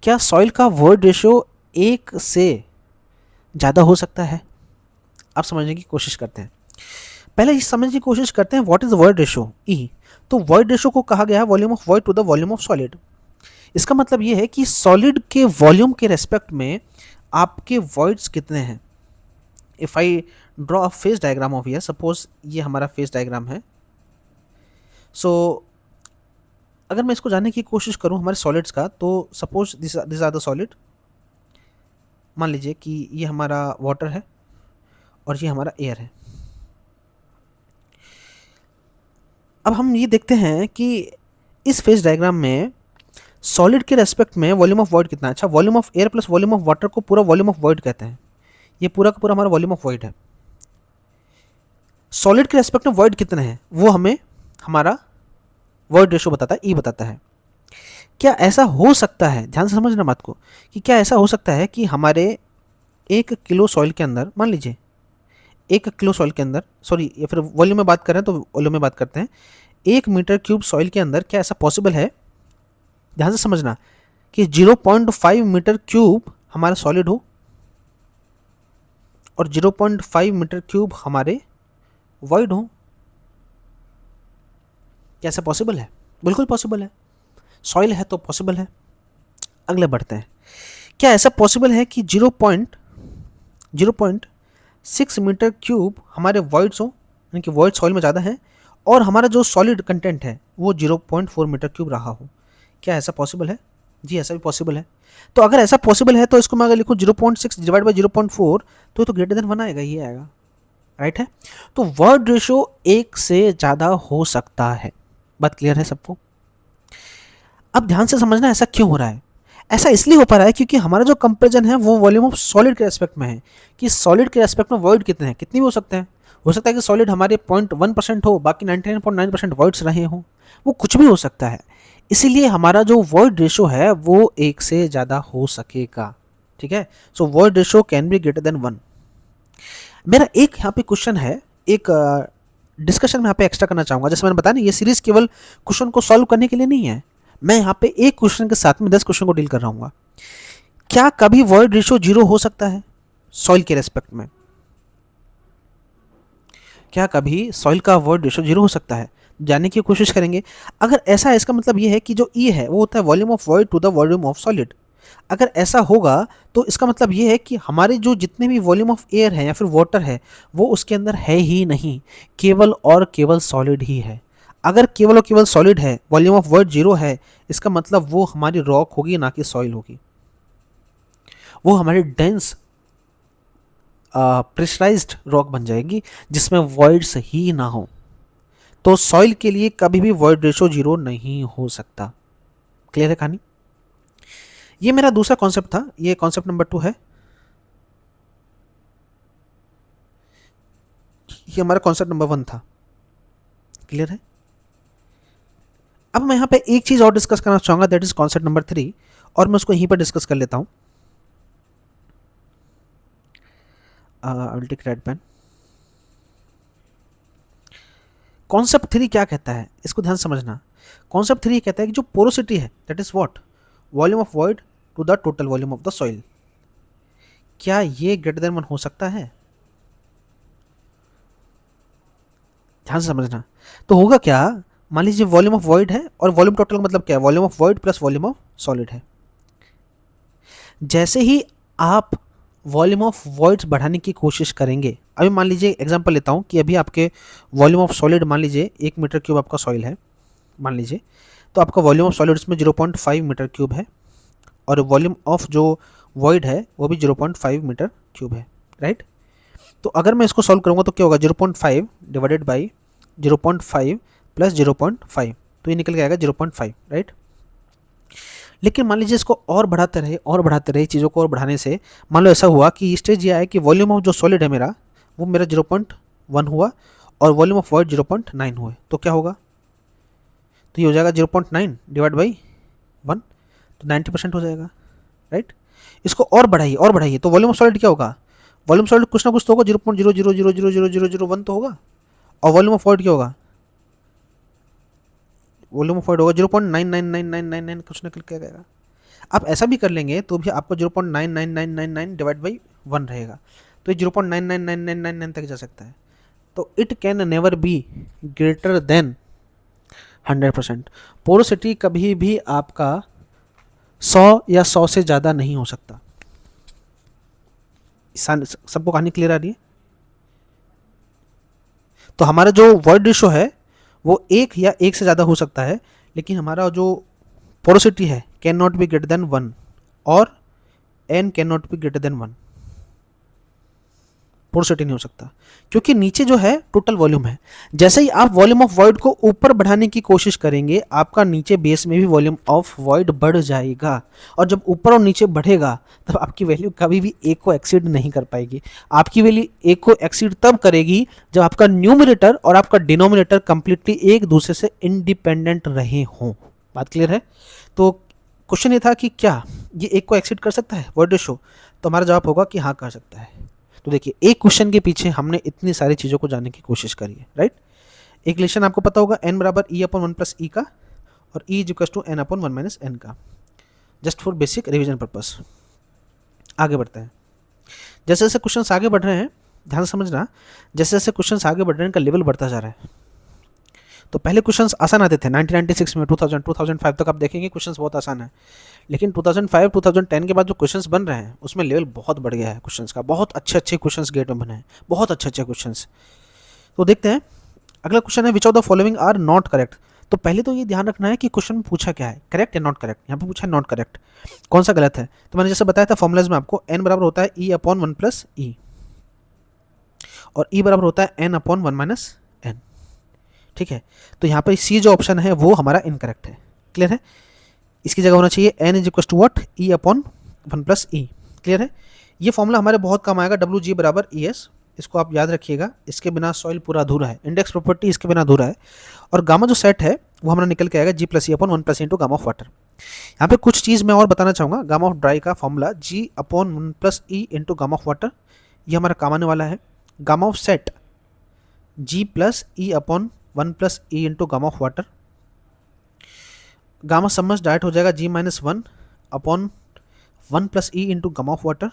क्या सॉइल का वॉइड रेशियो एक से ज़्यादा हो सकता है? आप समझने की कोशिश करते हैं। पहले इस समझने की कोशिश करते हैं what is void ratio, e. तो वॉइड रेशियो को कहा गया है volume of void to the volume of solid. इसका मतलब ये है कि सॉलिड के वॉल्यूम के रेस्पेक्ट में आपके वॉइड्स कितने हैं। If I draw a phase diagram of here, suppose ये हमारा फेस डायग्राम है। सो अगर मैं इसको जानने की कोशिश करूं हमारे सॉलिड्स का, तो suppose this are the solid. मान लीजिए कि ये हमारा वाटर है और ये हमारा एयर है। अब हम ये देखते हैं कि इस फेज डायग्राम में सॉलिड के रेस्पेक्ट में वॉल्यूम ऑफ वॉइड कितना है। अच्छा, volume of air plus volume of water को पूरा वॉल्यूम ऑफ वॉइड कहते हैं। ये पूरा का पूरा हमारा वॉल्यूम ऑफ वॉइड है। सॉलिड के रेस्पेक्ट में वॉइड कितना है वो हमें हमारा वॉइड रेशियो बताता है, ई बताता है। क्या ऐसा हो सकता है, ध्यान से समझना बात को, कि क्या ऐसा हो सकता है कि हमारे 1 किलो सॉइल के अंदर, मान लीजिए 1 किलो सॉइल के अंदर, सॉरी या फिर वॉल्यूम में बात कर रहे हैं तो वॉल्यूम में बात करते हैं, 1 मीटर क्यूब सॉइल के अंदर क्या ऐसा पॉसिबल है, ध्यान से समझना, कि 0.5 मीटर क्यूब हमारा सॉलिड हो और 0.5 मीटर क्यूब हमारे वॉइड हो। क्या ऐसा पॉसिबल है? बिल्कुल पॉसिबल है। सॉइल है तो पॉसिबल है। अगले बढ़ते हैं। क्या ऐसा पॉसिबल है कि 0.6 मीटर क्यूब हमारे वॉइड्स हो, यानी कि वॉइड सॉइल में ज़्यादा है, और हमारा जो सॉलिड कंटेंट है वो 0.4 मीटर क्यूब रहा हो? क्या ऐसा पॉसिबल है? जी, ऐसा भी पॉसिबल है। तो अगर ऐसा पॉसिबल है तो इसको मैं अगर लिखूँ 0.6 डिवाइड बाई 0.4 तो ग्रेटर देन 1 आएगा, ये आएगा। राइट है? तो वॉइड रेशियो 1 से ज़्यादा हो सकता है। बात क्लियर है सबको? अब ध्यान से समझना ऐसा क्यों हो रहा है। ऐसा इसलिए हो पा रहा है क्योंकि हमारा जो कंपेरिजन है वो वॉल्यूम ऑफ सॉलिड के रेस्पेक्ट में है, कि सॉलिड के रेस्पेक्ट में वॉइड कितने हैं, कितनी भी हो सकते हैं। हो सकता है कि सॉलिड हमारे 0.1% हो, बाकी 99.9% वॉइड्स रहे हों, वो कुछ भी हो सकता है। इसीलिए हमारा जो वॉइड रेशो है वो 1 से ज़्यादा हो सकेगा। ठीक है? So void ratio can be greater than 1। मेरा एक यहाँ पे क्वेश्चन है, एक डिस्कशन में यहाँ पे एक्स्ट्रा करना चाहूँगा। जैसे मैंने बताया ना, ये सीरीज केवल क्वेश्चन को सॉल्व करने के लिए नहीं है, मैं यहाँ पे एक क्वेश्चन के साथ में 10 क्वेश्चन को डील कर रहा हूँ। क्या कभी वॉइड रेशियो 0 हो सकता है सॉइल के रेस्पेक्ट में? क्या कभी सॉइल का वॉइड रेशियो 0 हो सकता है? जानने की कोशिश करेंगे। अगर ऐसा है, इसका मतलब ये है कि जो ई है वो होता है volume of void to the volume of solid. अगर ऐसा होगा तो इसका मतलब ये है कि हमारे जो जितने भी वॉल्यूम ऑफ एयर है या फिर वाटर है वो उसके अंदर है ही नहीं, केवल और केवल सॉलिड ही है। अगर केवल और केवल सॉलिड है, वॉल्यूम ऑफ वॉइड 0 है, इसका मतलब वो हमारी रॉक होगी, ना कि सॉइल होगी। वो हमारी डेंस प्रेशराइज्ड रॉक बन जाएगी जिसमें वॉइड्स ही ना हो। तो सॉइल के लिए कभी भी वॉइड रेशो जीरो नहीं हो सकता। क्लियर है कहानी? ये मेरा दूसरा कॉन्सेप्ट था, ये कॉन्सेप्ट नंबर 2 है। ये हमारा कॉन्सेप्ट नंबर 1 था। क्लियर है? अब मैं यहाँ पे एक चीज और डिस्कस करना चाहूंगा, दैट इज कॉन्सेप्ट नंबर 3, और मैं उसको यहीं पर डिस्कस कर लेता हूँ। I will take red pen. Concept 3 क्या कहता है, इसको ध्यान समझना। कॉन्सेप्ट 3 कहता है कि जो पोरोसिटी है that is what, volume of void to the total volume of the soil, क्या ये ग्रेटर देन 1 हो सकता है? ध्यान से समझना। तो होगा क्या, मान लीजिए वॉल्यूम ऑफ वॉइड है और वॉल्यूम टोटल का मतलब क्या है, volume of void plus volume of solid है। जैसे ही आप वॉल्यूम ऑफ वॉइड्स बढ़ाने की कोशिश करेंगे, अभी मान लीजिए एग्जांपल लेता हूँ कि अभी आपके वॉल्यूम ऑफ सॉलिड मान लीजिए 1 मीटर क्यूब आपका सॉइल है मान लीजिए, तो आपका वॉल्यूम ऑफ सॉलिड इसमें 0.5 मीटर क्यूब है, और वॉल्यूम ऑफ जो वॉइड है वो भी 0.5 मीटर क्यूब है, राइट। तो अगर मैं इसको सॉल्व करूँगा तो क्या होगा, 0.5 डिवाइडेड बाई 0.5 प्लस 0.5, तो ये निकल के आएगा 0.5, राइट। लेकिन मान लीजिए इसको और बढ़ाते रहे चीज़ों को, और बढ़ाने से मान लो ऐसा हुआ कि स्टेज ये आया कि वॉल्यूम ऑफ जो सॉलिड है मेरा वो मेरा 0.1 हुआ और वॉल्यूम ऑफ वॉइड 0.9 हुए, तो क्या होगा, तो ये हो जाएगा 0.9 डिवाइड बाई 1, तो 90% हो जाएगा, राइट। इसको और बढ़ाइए तो वॉल्यूम ऑफ सॉलिड क्या होगा, वॉल्यूम सॉलिड कुछ ना कुछ तो होगा, 0.00000001 तो होगा, और वॉल्यूम ऑफ वॉइड क्या होगा, वॉल्यूम ऑफ वॉइड होगा 0.999999 कुछ निकल के आएगा। आप ऐसा भी कर लेंगे तो भी आपको 0.99999 डिवाइड बाई 1 रहेगा, तो ये 0.999999 तक जा सकता है। तो it can never be greater then 100%। Porosity कभी भी आपका 100 या 100 से ज़्यादा नहीं हो सकता। सबको कहानी क्लियर आ रही है? तो हमारा जो वॉइड रेशो है वो 1 या 1 से ज़्यादा हो सकता है, लेकिन हमारा जो पोरोसिटी है can not be greater than 1 और n can not be greater than 1। Porosity नहीं हो सकता, क्योंकि नीचे जो है टोटल वॉल्यूम है। जैसे ही आप वॉल्यूम ऑफ वॉइड को ऊपर बढ़ाने की कोशिश करेंगे, आपका नीचे बेस में भी वॉल्यूम ऑफ वॉइड बढ़ जाएगा, और जब ऊपर और नीचे बढ़ेगा तब आपकी वैल्यू कभी भी एक को एक्सीड नहीं कर पाएगी। आपकी वैल्यू एक को एक्सीड तब करेगी जब आपका न्यूमरेटर और आपका डिनोमिनेटर कंप्लीटली एक दूसरे से इंडिपेंडेंट रहे हों। बात क्लियर है? तो क्वेश्चन ये था कि क्या ये एक को एक्सीड कर सकता है वॉइड रेशो, तो हमारा जवाब होगा कि हाँ कर सकता है। तो देखिए, एक क्वेश्चन के पीछे हमने इतनी सारी चीज़ों को जानने की कोशिश करी है, राइट। एक रिलेशन आपको पता होगा n बराबर e अपॉन 1 प्लस ई का, और e is equal to n upon 1 minus N का, just for basic revision purpose. आगे बढ़ते हैं। जैसे जैसे क्वेश्चन आगे बढ़ रहे हैं, ध्यान समझना, जैसे जैसे क्वेश्चन आगे बढ़ रहे हैं इनका लेवल बढ़ता जा रहा है। तो पहले क्वेश्चंस आसान आते थे 1996 में, 2000 2005 तक आप देखेंगे क्वेश्चंस बहुत आसान है, लेकिन 2005 2010 के बाद जो क्वेश्चंस बन रहे हैं उसमें लेवल बहुत बढ़ गया है क्वेश्चंस का। बहुत अच्छे अच्छे क्वेश्चंस गेट में बने हैं, बहुत अच्छे अच्छे क्वेश्चंस। तो देखते हैं अगला क्वेश्चन है, which of the following are not correct. तो पहले तो ये ध्यान रखना है कि क्वेश्चन में पूछा क्या है, करेक्ट या नॉट करेक्ट। यहाँ पे पूछा है नॉट करेक्ट, कौन सा गलत है। तो मैंने जैसे बताया था फॉर्मुलाज में आपको, n बराबर होता है e अपॉन 1 प्लस ई, और e बराबर होता है n अपॉन 1 माइनस एन, ठीक है। तो यहाँ पर सी जो ऑप्शन है वो हमारा इनकरेक्ट है। क्लियर है? इसकी जगह होना चाहिए n is equal to what, e upon 1 plus e. Clear है? ये फॉर्मूला हमारे बहुत काम आएगा, डब्ल्यू जी बराबर ई एस, इसको आप याद रखिएगा। इसके बिना सॉइल पूरा अधूरा है, इंडेक्स प्रॉपर्टी इसके बिना अधूरा है। और गामा जो सेट है वो हमारा निकल के आएगा G plus E upon 1 plus into gamma of water. यहाँ पे कुछ चीज़ मैं और बताना चाहूँगा। गामा ऑफ ड्राई का formula G upon 1 plus E into gamma of water, ये हमारा काम आने वाला है। Gamma of sat G plus E upon 1 plus E into gamma of water. Gamma समझ डायरेक्ट हो जाएगा G minus 1 upon 1 plus E into gamma of water.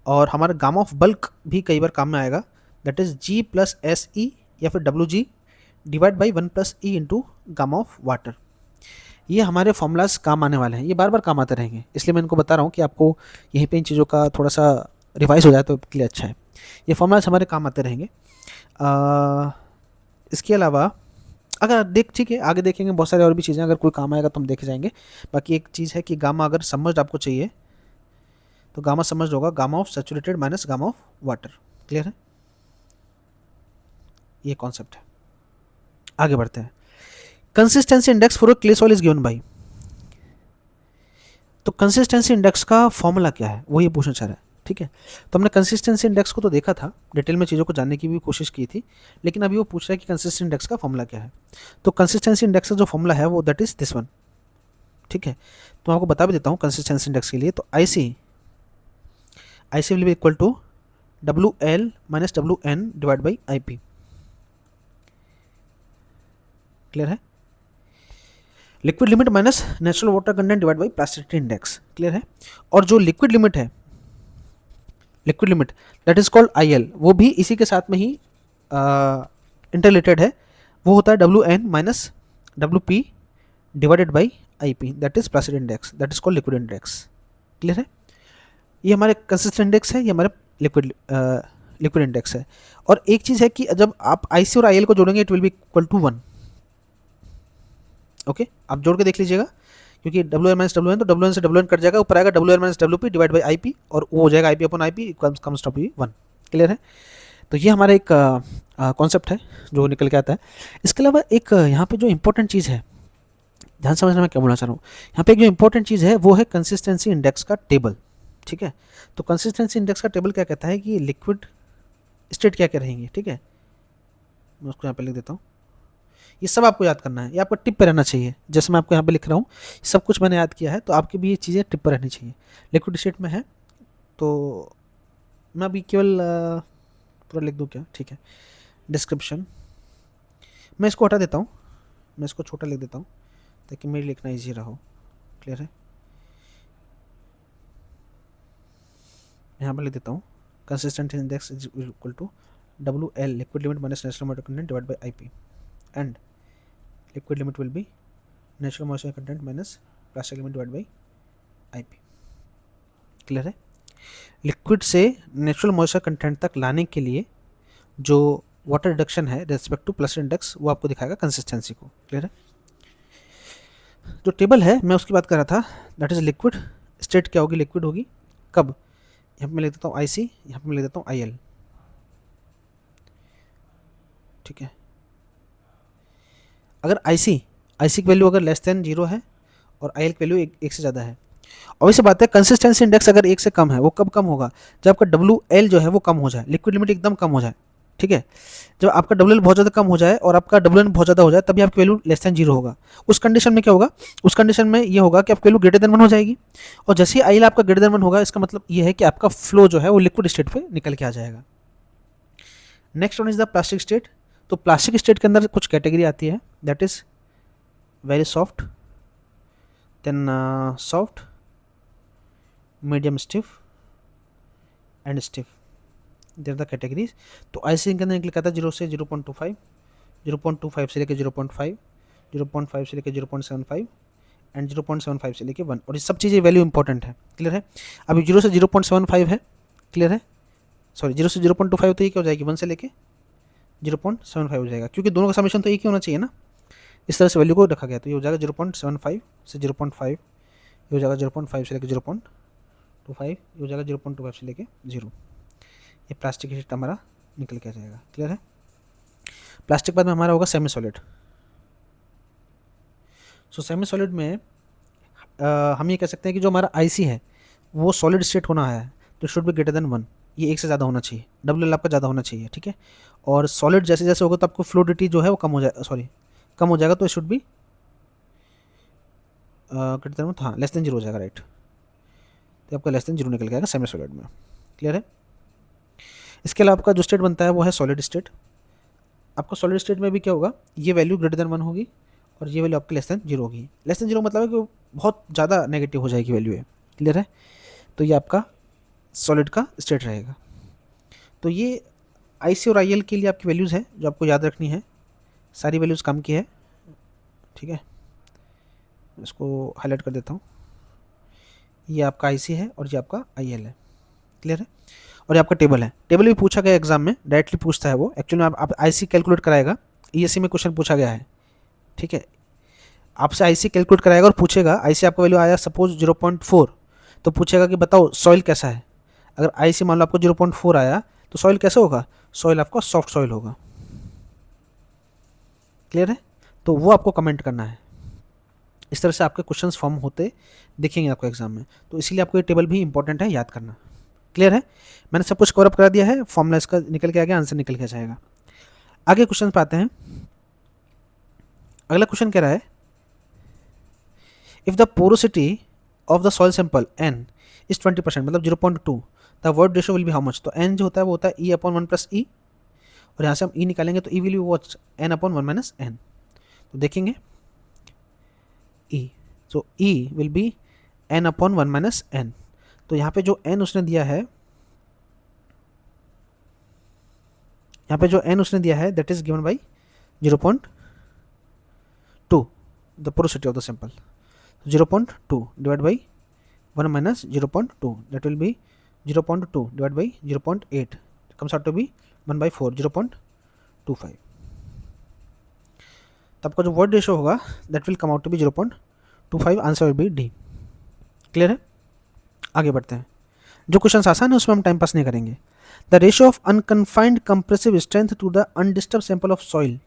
और हमारा गामा ऑफ बल्क भी कई बार काम में आएगा, that is G plus S e या फिर W G divide by 1 plus E into gamma of water. ये हमारे फॉर्मूलाज काम आने वाले हैं, ये बार बार काम आते रहेंगे, इसलिए मैं इनको बता रहा हूँ कि आपको यहीं पे इन चीज़ों का थोड़ा सा रिवाइज हो जाए तो के लिए अच्छा है। ये फॉर्मूलाज हमारे काम आते रहेंगे। इसके अलावा अगर ठीक है आगे देखेंगे बहुत सारे और भी चीज़ें, अगर कोई काम आएगा तो हम देखे जाएंगे। बाकी एक चीज़ है कि गामा अगर समझ आपको चाहिए तो गामा समझ होगा gamma of saturated minus gamma of water. Clear है? ये कॉन्सेप्ट है। आगे बढ़ते हैं। Consistency index for clay soil is given by, तो कंसिस्टेंसी इंडेक्स का फॉर्मूला क्या है वो ये पूछना चाह रहा है। ठीक है, तो हमने कंसिस्टेंसी इंडेक्स को तो देखा था, डिटेल में चीज़ों को जानने की भी कोशिश की थी, लेकिन अभी वो पूछ रहा है कि कंसिस्टेंसी इंडेक्स का फॉर्मूला क्या है। तो कंसिस्टेंसी इंडेक्स का जो फॉर्मूला है वो दैट इज दिस वन। ठीक है, तो आपको बता भी देता हूँ कंसिस्टेंसी इंडेक्स के लिए। तो I C will be equal to W L minus W N divide by I P. Clear है? Liquid limit minus natural water content divide by plasticity index. Clear है? और जो लिक्विड लिमिट है, liquid limit that is called I L, वो भी इसी के साथ में ही इंटरलेटेड है। वो होता है W N minus W P divided by I P, that is plasticity index, that is called liquid index. Clear है? ये हमारे कंसिस्टेंट इंडेक्स है, ये हमारे लिक्विड इंडेक्स है। और एक चीज़ है कि जब आप आई सी और आई एल को जोड़ेंगे it will be equal to 1। Okay, आप जोड़ के देख लीजिएगा, क्योंकि W N minus W N, तो डब्ल्यू एन से डब्ल्यू एन कट जाएगा, ऊपर आएगा W N minus W P divide by I P, और वो हो जाएगा I P upon I P comes to be 1। Clear है? तो ये हमारा एक कॉन्सेप्ट है जो निकल के आता है। इसके अलावा एक यहाँ पे जो इंपॉर्टेंट चीज़ है, ध्यान समझना मैं क्या बोलना चाह रहा हूँ। यहाँ पे एक जो इंपॉर्टेंट चीज़ है वो है कंसिस्टेंसी इंडेक्स का टेबल। ठीक है, तो कंसिस्टेंसी इंडेक्स का टेबल क्या कहता है कि लिक्विड स्टेट क्या क्या रहेंगी। ठीक है, मैं उसको यहाँ पे लिख देता हूँ। ये सब आपको याद करना है, ये आपको टिप पे रहना चाहिए। जैसे मैं आपको यहाँ पे लिख रहा हूँ, सब कुछ मैंने याद किया है, तो आपकी भी ये चीज़ें टिप पर रहनी चाहिए। लिक्विड स्टेट में है तो मैं अभी केवल पूरा लिख दूँ क्या? ठीक है, डिस्क्रिप्शन मैं इसको हटा देता हूँ, मैं इसको छोटा लिख देता हूँ ताकि मेरी लिखना ईजी रहो। क्लियर है? यहाँ पर लिख देता हूँ consistent index is equal to W L liquid limit minus natural water content divide by I P, and liquid limit will be natural moisture content minus plastic limit divide by I P. Clear है? Liquid से natural moisture content तक लाने के लिए जो water reduction है respect to plus index, वो आपको दिखाएगा कंसिस्टेंसी को। क्लियर है? जो टेबल है मैं उसकी बात कर रहा था, दैट इज लिक्विड स्टेट क्या होगी, लिक्विड होगी कब। यहाँ पे मैं लिख देता हूँ आई सी, यहाँ पे मैं लिख देता हूँ आई एल। ठीक है, अगर आई सी की वैल्यू अगर लेस देन 0 है और आई एल की वैल्यू एक से ज़्यादा है, और वैसे बात है कंसिस्टेंसी इंडेक्स अगर 1 से कम है, वो कब कम होगा? जब आपका डब्ल्यू एल जो है वो कम हो जाए, लिक्विड लिमिट एकदम कम हो जाए। ठीक है, जब आपका डब्ल्यू एल बहुत ज़्यादा कम हो जाए और आपका डब्ल्यू एन बहुत ज़्यादा हो जाए, तभी आपकी वैल्यू लेस देन 0 होगा। उस कंडीशन में क्या होगा? उस कंडीशन में ये होगा कि आपकी वैल्यू ग्रेटर देन 1 हो जाएगी, और जैसे ही आई एल आपका ग्रेटर देन 1 होगा, इसका मतलब ये है कि आपका फ्लो जो है वो लिक्विड स्टेट पे निकल के आ जाएगा। Next one is the plastic state. तो प्लास्टिक स्टेट के अंदर कुछ कैटेगरी आती है, that is very soft, then soft, medium stiff and stiff, there the categories. तो आईसी के अंदर निकल के आता है 0 से 0.25, 0.25 से लेकर 0.5, 0.5 से लेकर 0.75 एंड 0.75 से लेकर 1, और ये सब चीज़ें वैल्यू इंपॉर्टेंट है। क्लियर है? अभी 0 से 0.75 है, क्लियर है, सॉरी 0 से 0.25 तो ये क्या हो जाएगी, 1 से लेके 0.75 हो जाएगा, क्योंकि दोनों का समेशन तो एक ही होना चाहिए ना। इस तरह से वैल्यू को रखा गया, तो ये हो जाएगा 0.75 से 0.5, ये हो जाएगा 0.5 से लेकर 0.25, ये हो जाएगा 0.25 से लेकर 0। ये प्लास्टिक शीट हमारा निकल के आ जाएगा। क्लियर है? प्लास्टिक बाद में हमारा होगा सेमी सॉलिड। सो सेमी सॉलिड में हम ये कह सकते हैं कि जो हमारा आईसी है वो सॉलिड स्टेट होना है, तो शुड बी ग्रेटर देन 1, ये 1 से ज़्यादा होना चाहिए, डब्ल्यू एल आपका ज़्यादा होना चाहिए। ठीक है, और सॉलिड जैसे जैसे होगा तो आपको फ्लूइडिटी जो है वो कम हो जाए, सॉरी कम हो जाएगा, तो शुड बी ग्रेटर देन, हाँ लेस देन 0 हो जाएगा, राइट। तो आपका लेस देन 0 निकल के आएगा सेमी सॉलिड में। क्लियर है? इसके अलावा आपका जो स्टेट बनता है वो है सॉलिड स्टेट। आपका सॉलिड स्टेट में भी क्या होगा, ये वैल्यू ग्रेटर देन 1 होगी और ये वैल्यू आपकी लेस देन 0 होगी। लेस देन 0 मतलब है कि बहुत ज़्यादा नेगेटिव हो जाएगी वैल्यू है। क्लियर है? तो ये आपका सॉलिड का स्टेट रहेगा। तो ये आईसी और आईएल के लिए आपकी वैल्यूज़ है जो आपको याद रखनी है, सारी वैल्यूज़ काम की है। ठीक है, इसको हाईलाइट कर देता हूँ, ये आपका आईसी है और ये आपका आईएल है। क्लियर है? और ये आपका टेबल है, टेबल भी पूछा गया एग्जाम में, डायरेक्टली पूछता है वो, एक्चुअली में आप आईसी कैलकुलेट कराएगा, ईएससी में क्वेश्चन पूछा गया है। ठीक है, आपसे आईसी कैलकुलेट कराएगा और पूछेगा, आईसी आपका वैल्यू आया सपोज 0.4, तो पूछेगा कि बताओ सॉइल कैसा है। अगर आईसी मान लो आपको 0.4 आया तो सॉइल कैसा होगा, सॉइल आपका सॉफ्ट सॉइल होगा। क्लियर है? तो वो आपको कमेंट करना है। इस तरह से आपके क्वेश्चंस फॉर्म होते दिखेंगे आपको एग्जाम में, तो इसीलिए आपको ये टेबल भी इंपॉर्टेंट है याद करना। क्लियर है? मैंने सब कुछ कवर अप करा दिया है, फॉर्मूला इसका निकल के आ गया, आंसर निकल के आ जाएगा। आगे क्वेश्चन पे आते हैं। अगला क्वेश्चन कह रहा है if the porosity of the soil sample n is 20%, मतलब 0.2, the void ratio will be how much. तो n जो होता है वो होता है e अपॉन 1 प्लस ई, और यहाँ से हम e निकालेंगे तो e will be watch n upon 1 minus n। तो देखेंगे e, so e will be n upon 1 minus n। तो यहाँ पे जो n उसने दिया है, यहाँ पे जो n उसने दिया है that is given by 0.2 the porosity of the sample. 0.2 divided by 1 minus 0.2, that will be 0.2 divided by 0.8, comes out to be 1 by 4, 0.25। तो आपका जो वर्ड रेशो होगा that will come out to be 0.25, answer will be D. Clear है? आगे बढ़ते हैं। जो question आसान है उसमें हम टाइम पास नहीं करेंगे। The ratio of unconfined compressive strength to the undisturb sample of soil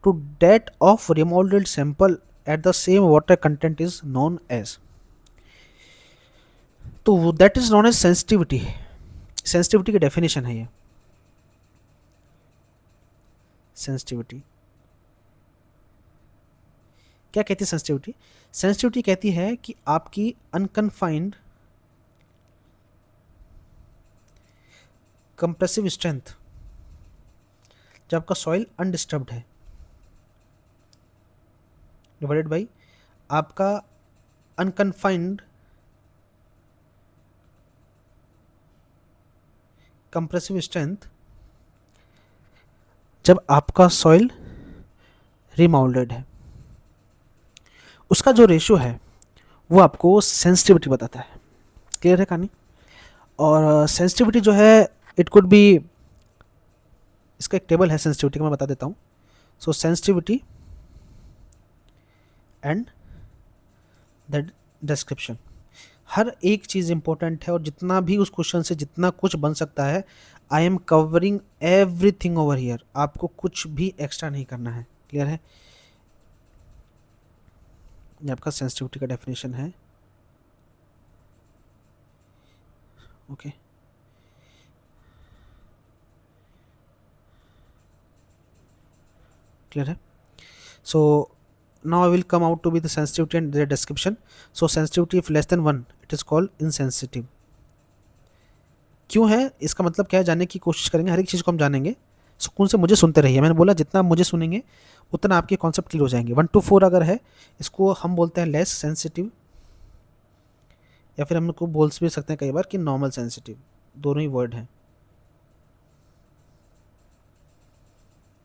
to that of remoulded sample at the same water content is known as. तो that is known as sensitivity. Sensitivity की definition है ये। Sensitivity क्या कहती है? Sensitivity, sensitivity कहती है कि आपकी अनकन्फाइंड कंप्रेसिव स्ट्रेंथ, जब आपका सॉइल अनडिस्टर्ब्ड है, डिवाइडेड बाई आपका अनकन्फाइंड कंप्रेसिव स्ट्रेंथ जब आपका सॉइल रिमाउल्डेड है, उसका जो रेशियो है वो आपको सेंसिटिविटी बताता है। क्लियर है कहानी? और सेंसिटिविटी जो है इट कुड बी, इसका एक टेबल है सेंसिटिविटी का, मैं बता देता हूँ। सो सेंसिटिविटी एंड द डिस्क्रिप्शन, हर एक चीज़ इंपॉर्टेंट है, और जितना भी उस क्वेश्चन से जितना कुछ बन सकता है, I am covering everything over here, आपको कुछ भी एक्स्ट्रा नहीं करना है। क्लियर है? ये आपका सेंसिटिविटी का डेफिनेशन है। ओके, क्लियर है? सो now I will come out to be the sensitivity and their description. So sensitivity if less than 1 it is called insensitive। क्यों है? इसका मतलब क्या है जानने की कोशिश करेंगे, हर एक चीज़ को हम जानेंगे। सुकून से मुझे सुनते रहिए, मैंने बोला जितना आप मुझे सुनेंगे उतना आपके कॉन्सेप्ट क्लियर हो जाएंगे। 1 to 4 अगर है, इसको हम बोलते हैं लेस सेंसिटिव, या फिर हम लोग को बोल भी सकते हैं कई बार कि नॉर्मल सेंसिटिव, दोनों ही वर्ड हैं।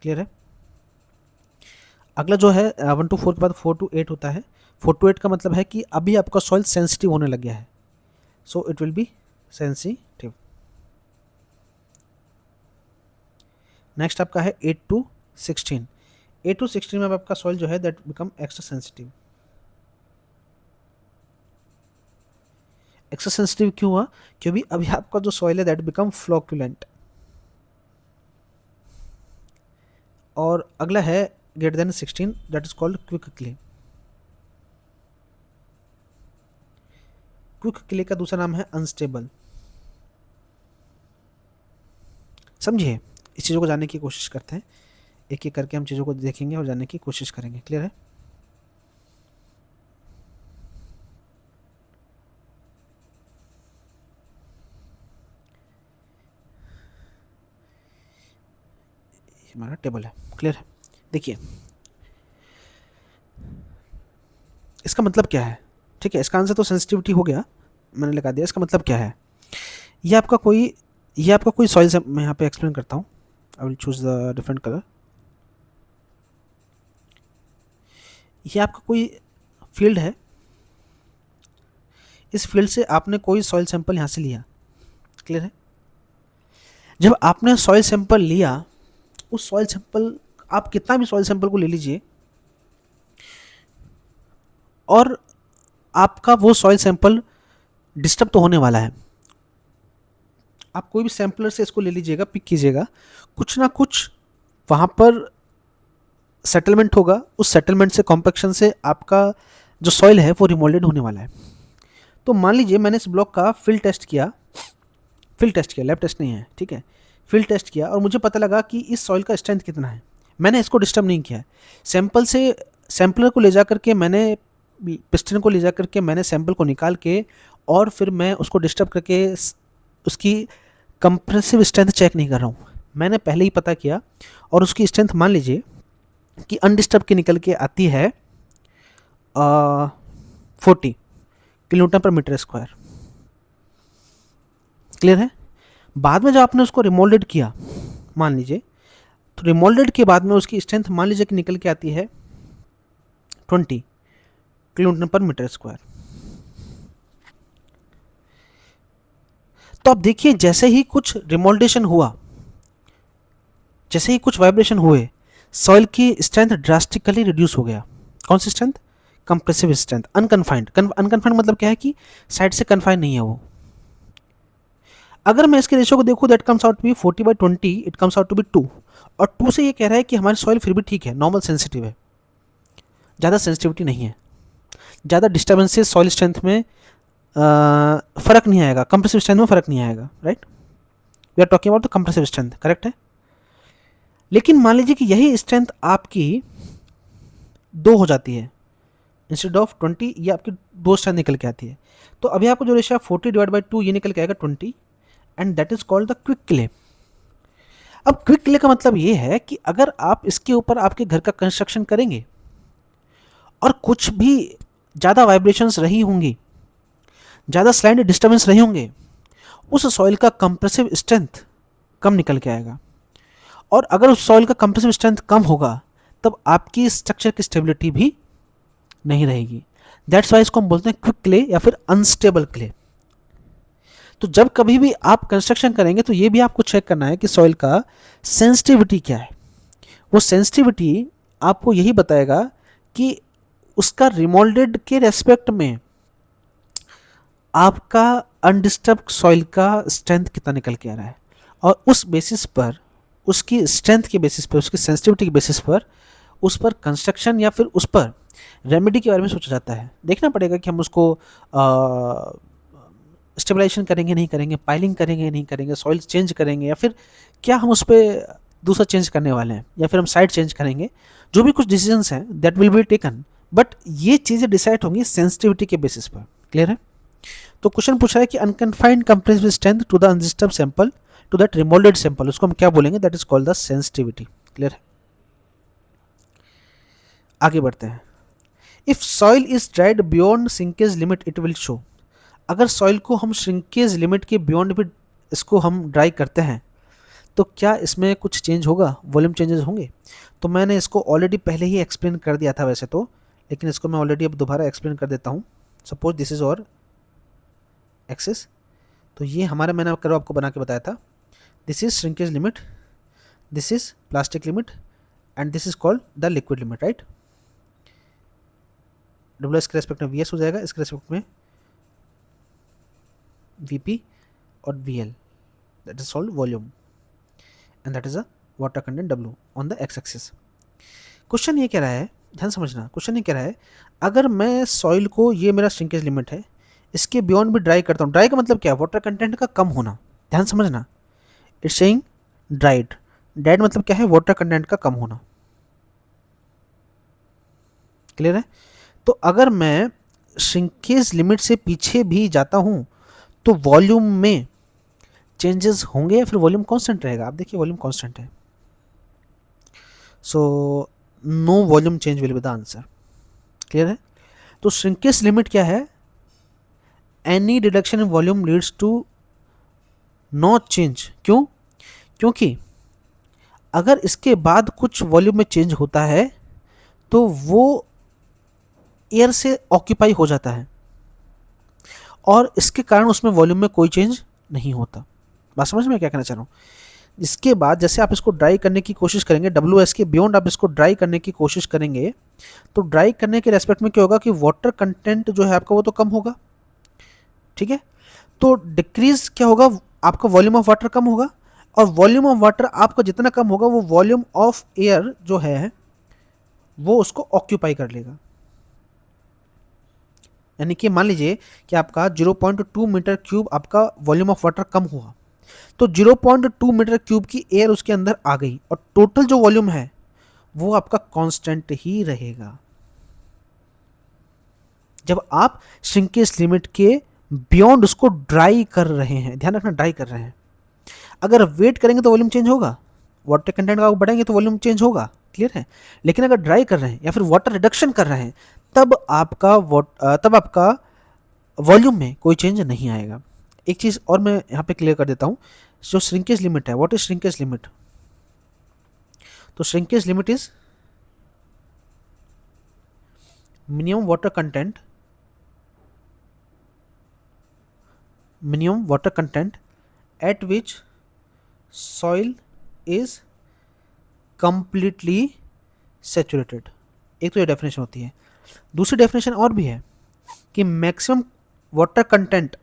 क्लियर है? अगला जो है 1 to 4 के बाद 4 to 8 होता है। 4 to 8 का मतलब है कि अभी आपका सॉइल सेंसिटिव होने लग गया है, so it will be sensitive. Next आपका है 8 to 16। 8 to 16 में आपका सॉइल जो है that become extra sensitive. Extra sensitive क्यों हुआ? क्योंकि अभी आपका जो सॉइल है दैट बिकम फ्लोक्युलेंट। और अगला है greater than 16, that is called quick clay. Quick clay का दूसरा नाम है अनस्टेबल। समझिए, इस चीज़ों को जानने की कोशिश करते हैं, एक एक करके हम चीज़ों को देखेंगे और जानने की कोशिश करेंगे। क्लियर है? हमारा टेबल है। क्लियर है? देखिए इसका मतलब क्या है। ठीक है, इसका आंसर तो सेंसिटिविटी हो गया, मैंने लगा दिया। इसका मतलब क्या है? ये आपका कोई सॉइल से, मैं यहाँ पे एक्सप्लेन करता हूँ। I will choose the different colour. ये आपका कोई फील्ड है, इस फील्ड से आपने कोई सॉइल सैंपल यहाँ से लिया। क्लियर है? जब आपने सॉइल सैंपल लिया, उस सॉइल सैंपल, आप कितना भी सॉइल सैंपल को ले लीजिए, और आपका वो सॉइल सैंपल डिस्टर्ब तो होने वाला है। आप कोई भी सैंपलर से इसको ले लीजिएगा, पिक कीजिएगा, कुछ ना कुछ वहाँ पर सेटलमेंट होगा, उस सेटलमेंट से कॉम्पैक्शन से आपका जो सॉइल है वो रिमोल्डेड होने वाला है। तो मान लीजिए मैंने इस ब्लॉक का फिल टेस्ट किया, लैब टेस्ट नहीं है, ठीक है, फिल टेस्ट किया और मुझे पता लगा कि इस सॉइल का स्ट्रेंथ कितना है। मैंने इसको डिस्टर्ब नहीं किया है, सैंपल से सैंपलर को ले जा करके मैंने पिस्टन को ले जा करके मैंने सैंपल को निकाल के और फिर मैं उसको डिस्टर्ब करके उसकी कंप्रेसिव स्ट्रेंथ चेक नहीं कर रहा हूँ, मैंने पहले ही पता किया और उसकी स्ट्रेंथ मान लीजिए कि अनडिस्टर्ब के निकल के आती है 40 किलोन्यूटन पर मीटर स्क्वायर। क्लियर है। बाद में जब आपने उसको रिमोल्डेड किया मान लीजिए, तो रिमोल्डेड के बाद में उसकी स्ट्रेंथ मान लीजिए कि निकल के आती है 20 किलोन्यूटन पर मीटर स्क्वायर। तो अब देखिए जैसे ही कुछ रिमोल्डेशन हुआ, जैसे ही कुछ वाइब्रेशन हुए, सॉइल की स्ट्रेंथ ड्रास्टिकली रिड्यूस हो गया। कौन सी strength? Compressive strength, unconfined. Unconfined मतलब क्या है कि साइड से कन्फाइंड नहीं है वो। अगर मैं इसके रेशियो को देखूं, that comes out to be 40/20, it comes out to be 2, और 2 से ये कह रहा है कि हमारी सॉइल फिर भी ठीक है, नॉर्मल सेंसिटिव है, ज़्यादा सेंसिटिविटी नहीं है, ज़्यादा डिस्टर्बेंसेस सॉइल स्ट्रेंथ में फ़र्क नहीं आएगा, कंप्रेसिव स्ट्रेंथ में फ़र्क नहीं आएगा, right. We are talking about the compressive strength, correct है। लेकिन मान लीजिए कि यही स्ट्रेंथ आपकी 2 हो जाती है, इंस्टेड ऑफ 20 ये आपकी 2 स्ट्रेंथ निकल के आती है, तो अभी आपको जो रेशियो 40/2 ये निकल के आएगा 20, and that is called the quick clay. अब क्विक क्ले का मतलब ये है कि अगर आप इसके ऊपर आपके घर का कंस्ट्रक्शन करेंगे और कुछ भी ज़्यादा वाइब्रेशंस रही होंगी, ज़्यादा स्लाइड डिस्टर्बेंस रहे होंगे, उस सॉइल का कंप्रेसिव स्ट्रेंथ कम निकल के आएगा, और अगर उस सॉइल का कंप्रेसिव स्ट्रेंथ कम होगा तब आपकी स्ट्रक्चर की स्टेबिलिटी भी नहीं रहेगी। दैट्स वाई इसको हम बोलते हैं क्विक क्ले या फिर अनस्टेबल क्ले। तो जब कभी भी आप कंस्ट्रक्शन करेंगे तो ये भी आपको चेक करना है कि सॉइल का सेंसिटिविटी क्या है। वो सेंसिटिविटी आपको यही बताएगा कि उसका रिमोल्डेड के रेस्पेक्ट में आपका अनडिस्टर्ब सॉइल का स्ट्रेंथ कितना निकल के आ रहा है, और उस बेसिस पर, उसकी स्ट्रेंथ के बेसिस पर, उसकी सेंसिटिविटी के बेसिस पर उस पर कंस्ट्रक्शन या फिर उस पर रेमेडी के बारे में सोचा जाता है। देखना पड़ेगा कि हम उसको स्टेबलाइजेशन करेंगे नहीं करेंगे, पाइलिंग करेंगे नहीं करेंगे, सॉइल चेंज करेंगे, या फिर क्या हम उस पर दूसरा चेंज करने वाले हैं, या फिर हम साइड चेंज करेंगे। जो भी कुछ डिसीजंस हैं that will be taken, but ये चीज़ें डिसाइड होंगी सेंसिटिविटी के बेसिस पर। क्लियर है। तो क्वेश्चन पूछा है कि unconfined compressive strength to the undisturb sample to that remoulded sample, उसको हम क्या बोलेंगे? That is called the sensitivity. Clear है। आगे बढ़ते हैं। If soil is dried beyond shrinkage limit it will show. अगर सॉइल को हम श्रिंकेज लिमिट के बियॉन्ड भी इसको हम ड्राई करते हैं तो क्या इसमें कुछ चेंज होगा, वॉल्यूम चेंजेस होंगे? तो मैंने इसको ऑलरेडी पहले ही एक्सप्लेन कर दिया था वैसे तो, लेकिन इसको मैं ऑलरेडी अब दोबारा एक्सप्लेन कर देता हूँ। सपोज दिस इज और एक्सिस, तो ये हमारा मैंने करो आपको बना के बताया था, this is shrinkage limit, this is plastic limit, and this is called the liquid limit, right. W S के रेस्पेक्ट में वी एस हो जाएगा, इसके रेस्पेक्ट में Vp और Vl, that is called volume, and that is a water content W on the x-axis। Question ये कह रहा है, ध्यान समझना, क्वेश्चन ये कह रहा है अगर मैं सॉइल को, ये मेरा श्रिंकेज लिमिट है, इसके बियॉन्ड भी ड्राई करता हूँ। ड्राई का मतलब क्या है? वाटर कंटेंट का कम होना। ध्यान समझना, इट्स सेइंग ड्राइड, ड्राइड मतलब क्या है? वाटर कंटेंट का कम होना। क्लियर है। तो अगर मैं श्रिंकेज लिमिट से पीछे भी जाता हूँ तो वॉल्यूम में चेंजेस होंगे या फिर वॉल्यूम कांस्टेंट रहेगा? आप देखिए वॉल्यूम कांस्टेंट है, so no volume change will be the answer. Clear है। तो श्रिंकेज लिमिट क्या है? Any reduction in volume leads to not change. क्यों? क्योंकि अगर इसके बाद कुछ वॉल्यूम में चेंज होता है तो वो एयर से ऑक्यूपाई हो जाता है और इसके कारण उसमें वॉल्यूम में कोई चेंज नहीं होता। बात समझ में क्या कहना चाह रहा हूँ? इसके बाद जैसे आप इसको ड्राई करने की कोशिश करेंगे, WS के बियॉन्ड आप इसको ड्राई करने की कोशिश करेंगे, तो ड्राई करने के रेस्पेक्ट में क्या होगा कि वाटर कंटेंट जो है आपका वो तो कम होगा, ठीक है। तो डिक्रीज क्या होगा? आपका वॉल्यूम ऑफ वाटर कम होगा, और वॉल्यूम ऑफ वाटर आपका जितना कम होगा वो वॉल्यूम ऑफ एयर जो है वो उसको ऑक्यूपाई कर लेगा। यानी कि मान लीजिए कि आपका 0.2 मीटर क्यूब आपका वॉल्यूम ऑफ वाटर कम हुआ, तो 0.2 मीटर क्यूब की एयर उसके अंदर आ गई और टोटल जो वॉल्यूम है वो आपका कांस्टेंट ही रहेगा। जब आप श्रिंकेज लिमिट के बियॉन्ड उसको ड्राई कर रहे हैं, ध्यान रखना ड्राई कर रहे हैं। अगर वेट करेंगे तो वॉल्यूम चेंज होगा, वाटर कंटेंट का बढ़ाएंगे तो वॉल्यूम चेंज होगा, क्लियर है। लेकिन अगर ड्राई कर रहे हैं या फिर वाटर रिडक्शन कर रहे हैं, तब आपका वॉल्यूम में कोई चेंज नहीं आएगा। एक चीज़ और मैं यहाँ पे क्लियर कर देता हूँ, जो श्रिंकेज लिमिट है, व्हाट इज श्रिंकेज लिमिट? तो shrinkage limit is minimum water content eight which soil is completely saturated. एक तो ये डेफिनेशन होती है। दूसरी डेफिनेशन और भी है कि maximum water content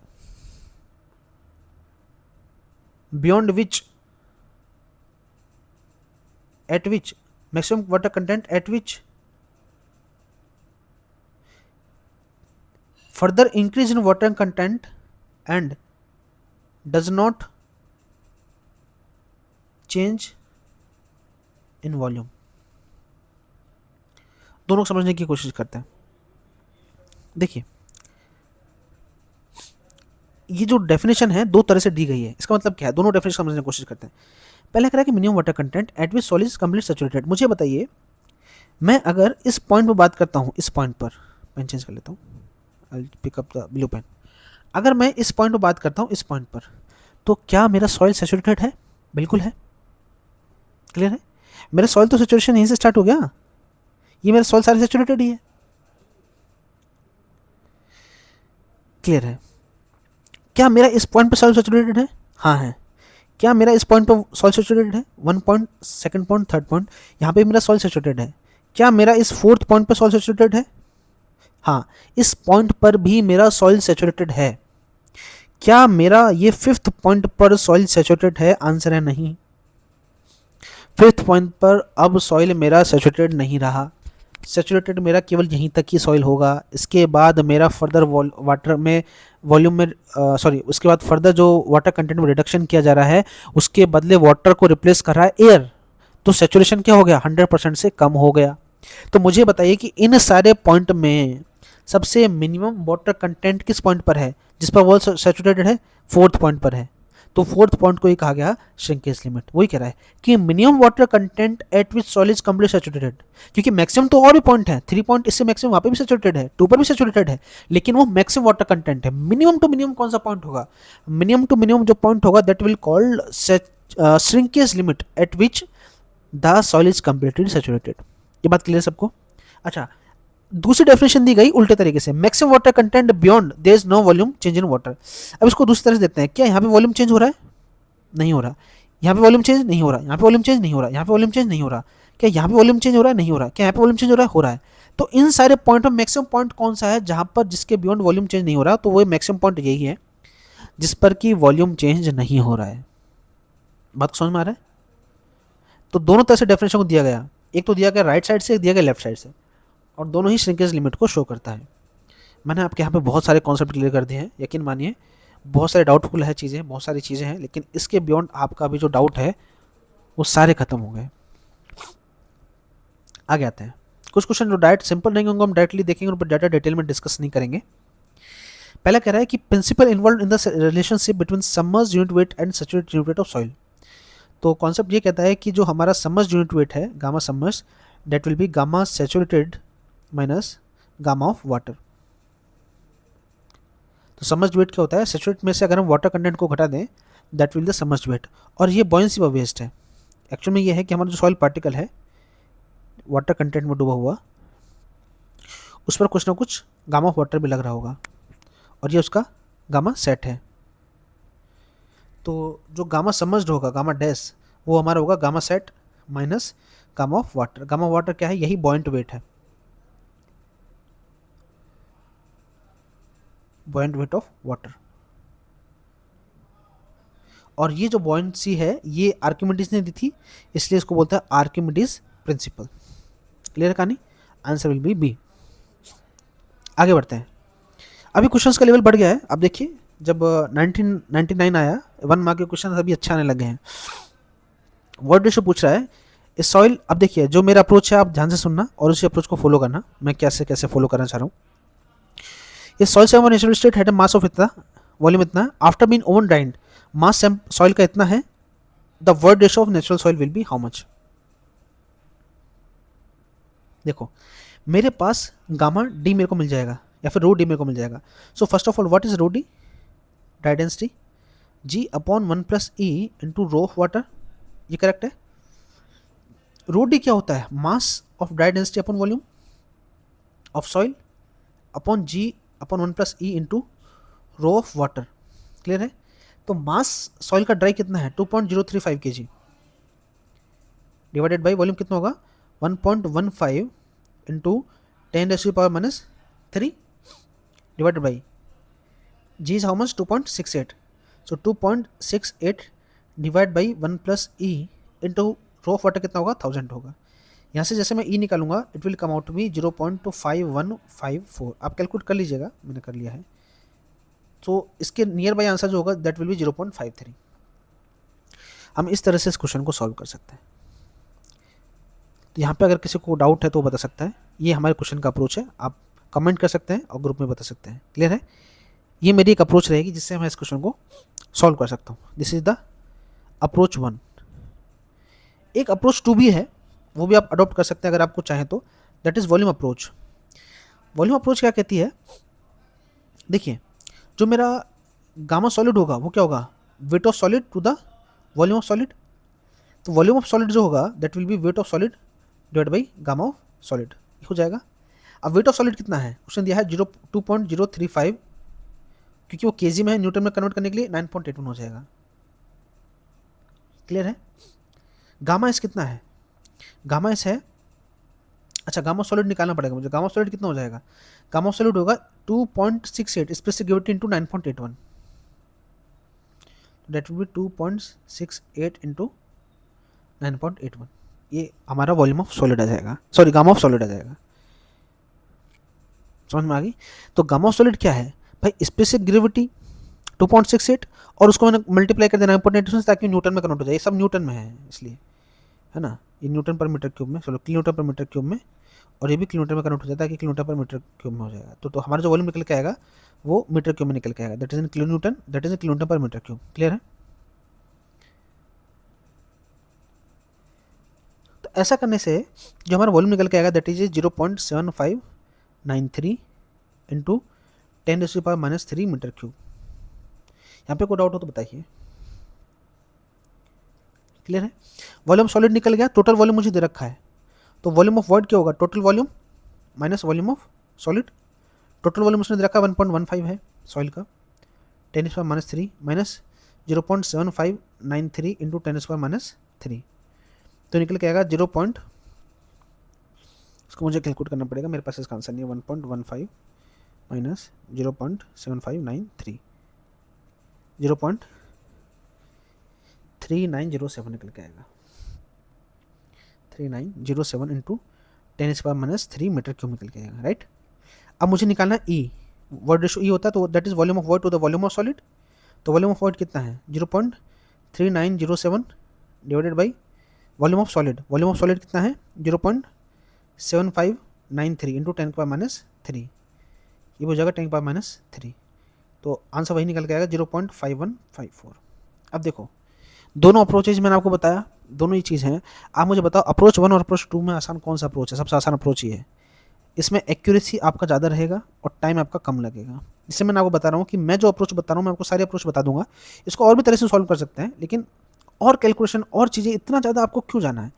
beyond which maximum water content at which further increase in water content and does not change in volume। दोनों को समझने की कोशिश करते हैं। देखिए, ये जो डेफिनेशन है दो तरह से दी गई है। इसका मतलब क्या है, दोनों डेफिनेशन समझने की कोशिश करते हैं। पहले कह रहा है कि minimum water content eight which solid is complete saturated. मुझे बताइए, मैं अगर इस पॉइंट पर बात करता हूँ, इस पॉइंट पर पेन चेंज कर लेता हूँ, I pick up the blue pen. अगर मैं इस पॉइंट पर बात करता हूँ, इस पॉइंट पर, तो क्या मेरा सॉइल सैचुरेटेड है? बिल्कुल है, क्लियर है। मेरा सॉइल तो सैचुरेशन यहीं से स्टार्ट हो गया, ये मेरा सॉइल सारे सैचुरेटेड ही है, क्लियर है। क्या मेरा इस पॉइंट पर सॉइल सैचुरेटेड है? हाँ है। क्या मेरा इस पॉइंट पर सॉइल सैचुरेटेड है? 1 point, second point, third point, यहाँ पे मेरा सॉइल सैचुरेटेड है। क्या मेरा इस फोर्थ पॉइंट पर सॉइल सैचुरेटेड है? हाँ, इस पॉइंट पर भी मेरा सॉइल सैचुरेटेड है। क्या मेरा ये फिफ्थ पॉइंट पर सॉइल सैचुरेटेड है? आंसर है नहीं। फिफ्थ पॉइंट पर अब सॉइल मेरा सैचुरेटेड नहीं रहा। सैचुरेटेड मेरा केवल यहीं तक ही सॉइल होगा। इसके बाद मेरा फर्दर वाटर में वॉल्यूम में उसके बाद फर्दर जो वाटर कंटेंट में रिडक्शन किया जा रहा है, उसके बदले वाटर को रिप्लेस कर रहा है एयर। तो सैचुरेशन क्या हो गया? 100% से कम हो गया। तो मुझे बताइए कि इन सारे पॉइंट में सबसे मिनिमम वाटर कंटेंट किस पॉइंट पर है, जिस पर वॉल सैचुरेटेड है? फोर्थ पॉइंट पर है। तो फोर्थ पॉइंट को ही कहा गया श्रिंकेज लिमिट। वही कह रहा है कि minimum water content eight which soil is complete saturated. क्योंकि मैक्सिमम तो और भी पॉइंट है, 3 पॉइंट इससे मैक्सिमम वहाँ पे भी सैचुरेटेड है, 2 पर भी सैचुरेटेड है, लेकिन वो मैक्सिमम वाटर कंटेंट है। मिनिमम टू मिनिमम कौन सा पॉइंट होगा? मिनिमम टू मिनिमम जो पॉइंट होगा that will called shrinkage limit at which the soil is completely saturated. ये बात क्लियर सबको? अच्छा, दूसरी डेफिनेशन दी गई उल्टे तरीके से, maximum water content beyond there is no volume change in water. अब इसको दूसरी तरह से देते हैं। क्या यहाँ पे वॉल्यूम चेंज हो रहा है? नहीं हो रहा। यहाँ पे वॉल्यूम चेंज नहीं हो रहा, यहाँ पे वॉल्यूम चेंज नहीं हो रहा, यहाँ पे वॉल्यूम चेंज नहीं हो रहा। क्या यहाँ पे वॉल्यूम चेंज हो रहा है? नहीं हो रहा। क्या यहाँ पे वॉल्यूम चेंज हो रहा है? हो रहा है। तो इन सारे पॉइंट में मैक्सिमम पॉइंट कौन सा है जहाँ पर जिसके बियॉन्ड वॉल्यूम चेंज नहीं हो रहा? तो वो मैक्सिमम पॉइंट यही है जिस पर कि वॉल्यूम चेंज नहीं हो रहा है। बात समझ में आ रहा है? तो दोनों तरह से डेफिनेशन को दिया गया, एक तो दिया गया राइट साइड से, एक दिया गया लेफ्ट साइड से, और दोनों ही श्रिंकेज लिमिट को शो करता है। मैंने आपके यहाँ पे बहुत सारे कॉन्सेप्ट क्लियर कर दिए हैं, यकीन मानिए बहुत सारे डाउटफुल है चीज़ें, बहुत सारी चीज़ें हैं, लेकिन इसके बियॉन्ड आपका भी जो डाउट है वो सारे खत्म हो गए। आगे आते हैं। कुछ क्वेश्चन जो डायरेक्ट सिंपल नहीं होंगे हम डायरेक्टली देखेंगे, उन पर डाटा डिटेल में डिस्कस नहीं करेंगे। पहला कह रहा है कि principle involve in the relationship between submerged unit weight and saturated unit weight of soil. तो कॉन्सेप्ट ये कहता है कि जो हमारा सबमर्ज्ड यूनिट वेट है, gamma submerged, that will be gamma saturated minus gamma of water. तो सबमर्ज्ड वेट क्या होता है? सैचुरेट में से अगर हम वाटर कंटेंट को घटा दें, that will the submerged weight. और ये बॉयंसी ऑफ वेस्ट है। एक्चुअल में ये है कि हमारा जो सॉइल पार्टिकल है वाटर कंटेंट में डूबा हुआ, उस पर कुछ ना कुछ गामा ऑफ वाटर भी लग रहा होगा, और ये उसका गामा सेट है। तो जो गामा सबमर्ज्ड होगा, गामा डैश, वो हमारा होगा gamma sat minus gamma of water. Gamma water क्या है? यही बॉइंट वेट है, बॉइंट वेट ऑफ वाटर। और ये जो बॉयंसी है ये आर्किमिडीज ने दी थी, इसलिए इसको बोलता है आर्किमिडीज प्रिंसिपल। क्लियर कहानी? Answer will be B. आगे बढ़ते हैं। अभी क्वेश्चंस का लेवल बढ़ गया है। अब देखिए, जब 1999 आया, 1 मार्क के क्वेश्चन अभी अच्छे आने लगे हैं। वर्ड रेशो पूछ रहा है इस सॉइल। अब देखिए, जो मेरा अप्रोच है आप ध्यान से सुनना और उसी अप्रोच को फॉलो करना। मैं कैसे कैसे फॉलो करना चाह रहा हूँ। ये सॉइल से नेचुरल स्टेट है, मास ऑफ इतना, वॉल्यूम इतना, after been oven dried mass soil का इतना है, the void ratio of natural soil will be how much. देखो, मेरे पास गामा डी मेरे को मिल जाएगा या फिर रो डी मेरे को मिल जाएगा। So first of all what is rho D? Dry density G upon 1 + E into rho of water. ये करेक्ट है। रो डी क्या होता है? Mass of dry density upon volume of soil upon G upon 1 + E into rho of water. Clear है? तो मास soil का dry कितना है? 2.035 kg डिवाइडेड बाई वॉल्यूम कितना होगा? 1.15 into 10⁻³ divided by g is how much? 2.68. So 2.68 divide by 1 + e into rho of water कितना होगा? 1000 होगा। यहाँ से जैसे मैं e निकालूंगा it will come out to be 0.5154। आप कैलकुलेट कर लीजिएगा, मैंने कर लिया है। तो इसके नियर बाई आंसर जो होगा दैट विल बी 0.53। हम इस तरह से इस क्वेश्चन को सॉल्व कर सकते हैं। तो यहाँ पे अगर किसी को डाउट है तो बता सकता है। ये हमारे क्वेश्चन का अप्रोच है। आप कमेंट कर सकते हैं और ग्रुप में बता सकते हैं। क्लियर है? ये मेरी एक अप्रोच रहेगी जिससे मैं इस क्वेश्चन को सॉल्व कर सकता हूँ। This is the approach 1। एक अप्रोच 2 भी है, वो भी आप अडॉप्ट कर सकते हैं अगर आपको चाहें तो। That is volume approach. Volume approach क्या कहती है? देखिए, जो मेरा गामा सॉलिड होगा वो क्या होगा? Weight of solid to the volume of solid. तो वॉल्यूम ऑफ सॉलिड जो होगा that will be weight of solid divide by gamma of solid हो जाएगा। अब वेट ऑफ सॉलिड कितना है? उसने दिया है 2.035, क्योंकि वो केजी में है, न्यूटन में कन्वर्ट करने के लिए 9.81 हो जाएगा। क्लियर है? गामा एस कितना है? गामा एस है, अच्छा गामा सॉलिड निकालना पड़ेगा मुझे। गामा सॉलिड कितना हो जाएगा? गामा सॉलिड होगा 2.68 specific gravity into 9.81, that will B 2.68 into 9.81। ये हमारा वॉल्यूम ऑफ सॉलिड आ जाएगा, सॉरी गामा ऑफ सॉलिड आ जाएगा। समझ में आ गई? तो गामा ऑफ सॉलिड क्या है भाई? स्पेसिफिक ग्रेविटी 2.68 और उसको मैंने मल्टीप्लाई कर देना 9.81 ताकि न्यूटन में कन्वर्ट हो जाए। ये सब न्यूटन में है इसलिए, है ना? ये न्यूटन पर मीटर क्यूब में, चलो किलोमीटर पर मीटर क्यूब में, और ये भी किलोमीटर में कन्वर्ट हो जाता है कि किलोमीटर पर मीटर क्यूब में हो जाएगा। तो हमारा जो वॉल्यूम निकल के आएगा वो मीटर क्यूब में निकल के आएगा। That is in kilo Newton, that is in kilometre पर मीटर क्यूब। क्लियर है? तो ऐसा करने से जो हमारा वॉल्यूम निकल के आएगा that is 0.7593 into 10⁻³ metre cube. यहाँ पे कोई डाउट हो तो बताइए। क्लियर है? वॉल्यूम सॉलिड निकल गया, टोटल वॉल्यूम मुझे दे रखा है। तो वॉल्यूम ऑफ वॉइड क्या होगा? Total volume minus volume of solid. Total volume उसने दे रखा है 1.15 है सॉइल का, 10⁻³ माइनस 0.7593 इंटू 10⁻³। तो निकल के आएगा 0. इसको मुझे कैलकुलेट करना पड़ेगा, मेरे पास इसका आंसर नहीं है। 1.15 माइनस 0.7593, 0.3907 निकल के आएगा। 3907 इंटू 10⁻³ मीटर क्यूब निकल के आएगा। राइट? अब मुझे निकालना ई, वर्ड रेशो ई होता है, तो that is volume of void to the volume of solid. तो वॉल्यूम ऑफ वॉइड कितना है? 0.3907 divided by volume of solid. Volume of solid कितना है? 0.7593 इंटू 10⁻³। ये हो जाएगा 10⁻³। तो आंसर वही निकल के आएगा 0.5154। अब देखो, दोनों अप्रोचेज मैंने आपको बताया, दोनों ही चीज़ हैं। आप मुझे बताओ अप्रोच 1 और अप्रोच 2 में आसान कौन सा अप्रोच है? सबसे आसान अप्रोच ही है। इसमें एक्यूरेसी आपका ज़्यादा रहेगा और टाइम आपका कम लगेगा। इससे मैं आपको बता रहा हूँ कि मैं जो अप्रोच बता रहा हूँ मैं आपको सारे अप्रोच बता दूंगा। इसको और भी तरह से सॉल्व कर सकते हैं, लेकिन और कैलकुलेशन और चीज़ें इतना ज़्यादा आपको क्यों जाना है?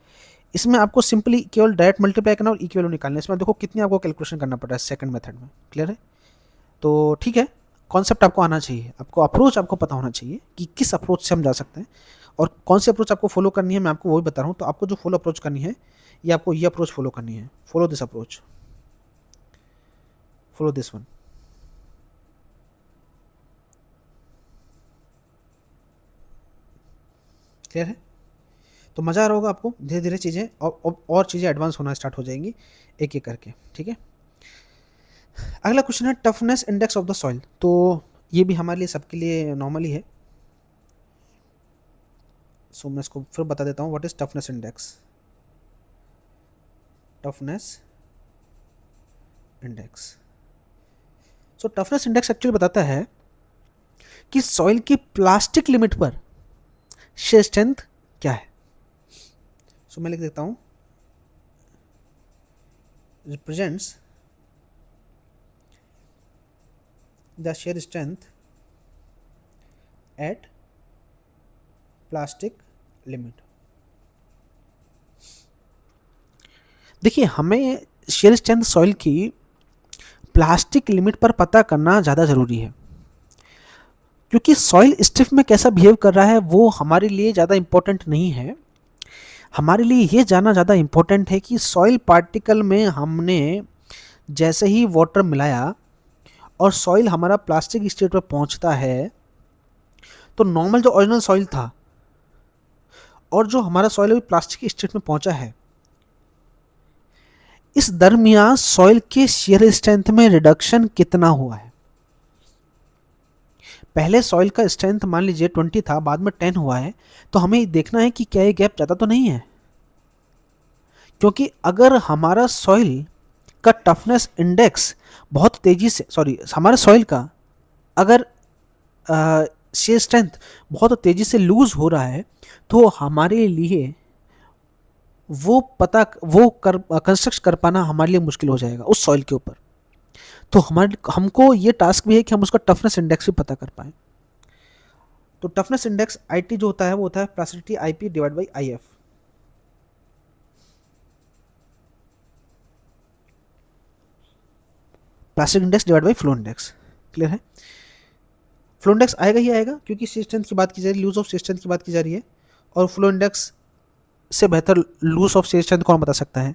इसमें आपको सिंपली केवल डायरेक्ट मल्टीप्लाई करना और ई की वैल्यू निकालना है। इसमें देखो कितनी आपको कैलकुलेशन करना पड़ रहा है सेकंड मेथड में। क्लियर है? तो ठीक है, कॉन्सेप्ट आपको आना चाहिए, आपको अप्रोच आपको पता होना चाहिए कि किस अप्रोच से हम जा सकते हैं और कौन सी अप्रोच आपको फॉलो करनी है। मैं आपको वही बता रहा हूँ। तो आपको जो फॉलो अप्रोच करनी है, ये आपको ये अप्रोच फॉलो करनी है। Follow this approach, follow this one. Clear है? तो मज़ा आ रहा होगा आपको, धीरे धीरे चीज़ें और चीज़ें एडवांस होना स्टार्ट हो जाएंगी एक एक करके, ठीक है। अगला क्वेश्चन है toughness index of the soil. तो ये भी हमारे लिए सबके लिए नॉर्मल ही है, सो मैं इसको फिर बता देता हूँ। What is toughness index? Toughness index, so toughness index actually बताता है कि सॉइल की प्लास्टिक लिमिट पर शेयर स्ट्रेंथ क्या है। सो मैं लिख देता हूँ, represents the shear strength eight plastic limit. देखिए, हमें शेयर स्ट्रेंथ सॉइल की प्लास्टिक लिमिट पर पता करना ज़्यादा ज़रूरी है, क्योंकि सॉइल स्टिफ में कैसा बिहेव कर रहा है वो हमारे लिए ज़्यादा इम्पोर्टेंट नहीं है। हमारे लिए ये जानना ज़्यादा इम्पोर्टेंट है कि सॉइल पार्टिकल में हमने जैसे ही वाटर मिलाया और सॉइल हमारा प्लास्टिक स्टेट पर पहुंचता है, तो नॉर्मल जो ओरिजिनल सॉइल था और जो हमारा सॉइल अभी प्लास्टिक स्टेट में पहुंचा है, इस दरमियान सॉइल के शेयर स्ट्रेंथ में रिडक्शन कितना हुआ है। पहले सॉइल का स्ट्रेंथ मान लीजिए 20 था, बाद में 10 हुआ है, तो हमें देखना है कि क्या ये गैप ज़्यादा तो नहीं है। क्योंकि अगर हमारा सॉइल का टफनेस इंडेक्स बहुत तेजी से, सॉरी, हमारे सॉइल का अगर शेयर स्ट्रेंथ बहुत तेजी से लूज हो रहा है, तो हमारे लिए वो कर कंस्ट्रक्ट कर पाना हमारे लिए मुश्किल हो जाएगा उस सॉइल के ऊपर। तो हमको ये टास्क भी है कि हम उसका टफनेस इंडेक्स भी पता कर पाएं। तो टफनेस इंडेक्स आईटी जो होता है वो होता है plasticity IP divide by if. Plastic index divide by flow index, clear है। फ्लो इंडेक्स आएगा ही आएगा, क्योंकि स्ट्रेंथ की बात की जा रही है, लूज ऑफ स्ट्रेंथ की बात की जा रही है, और फ्लो इंडेक्स से बेहतर लूज ऑफ स्ट्रेंथ कौन बता सकता है।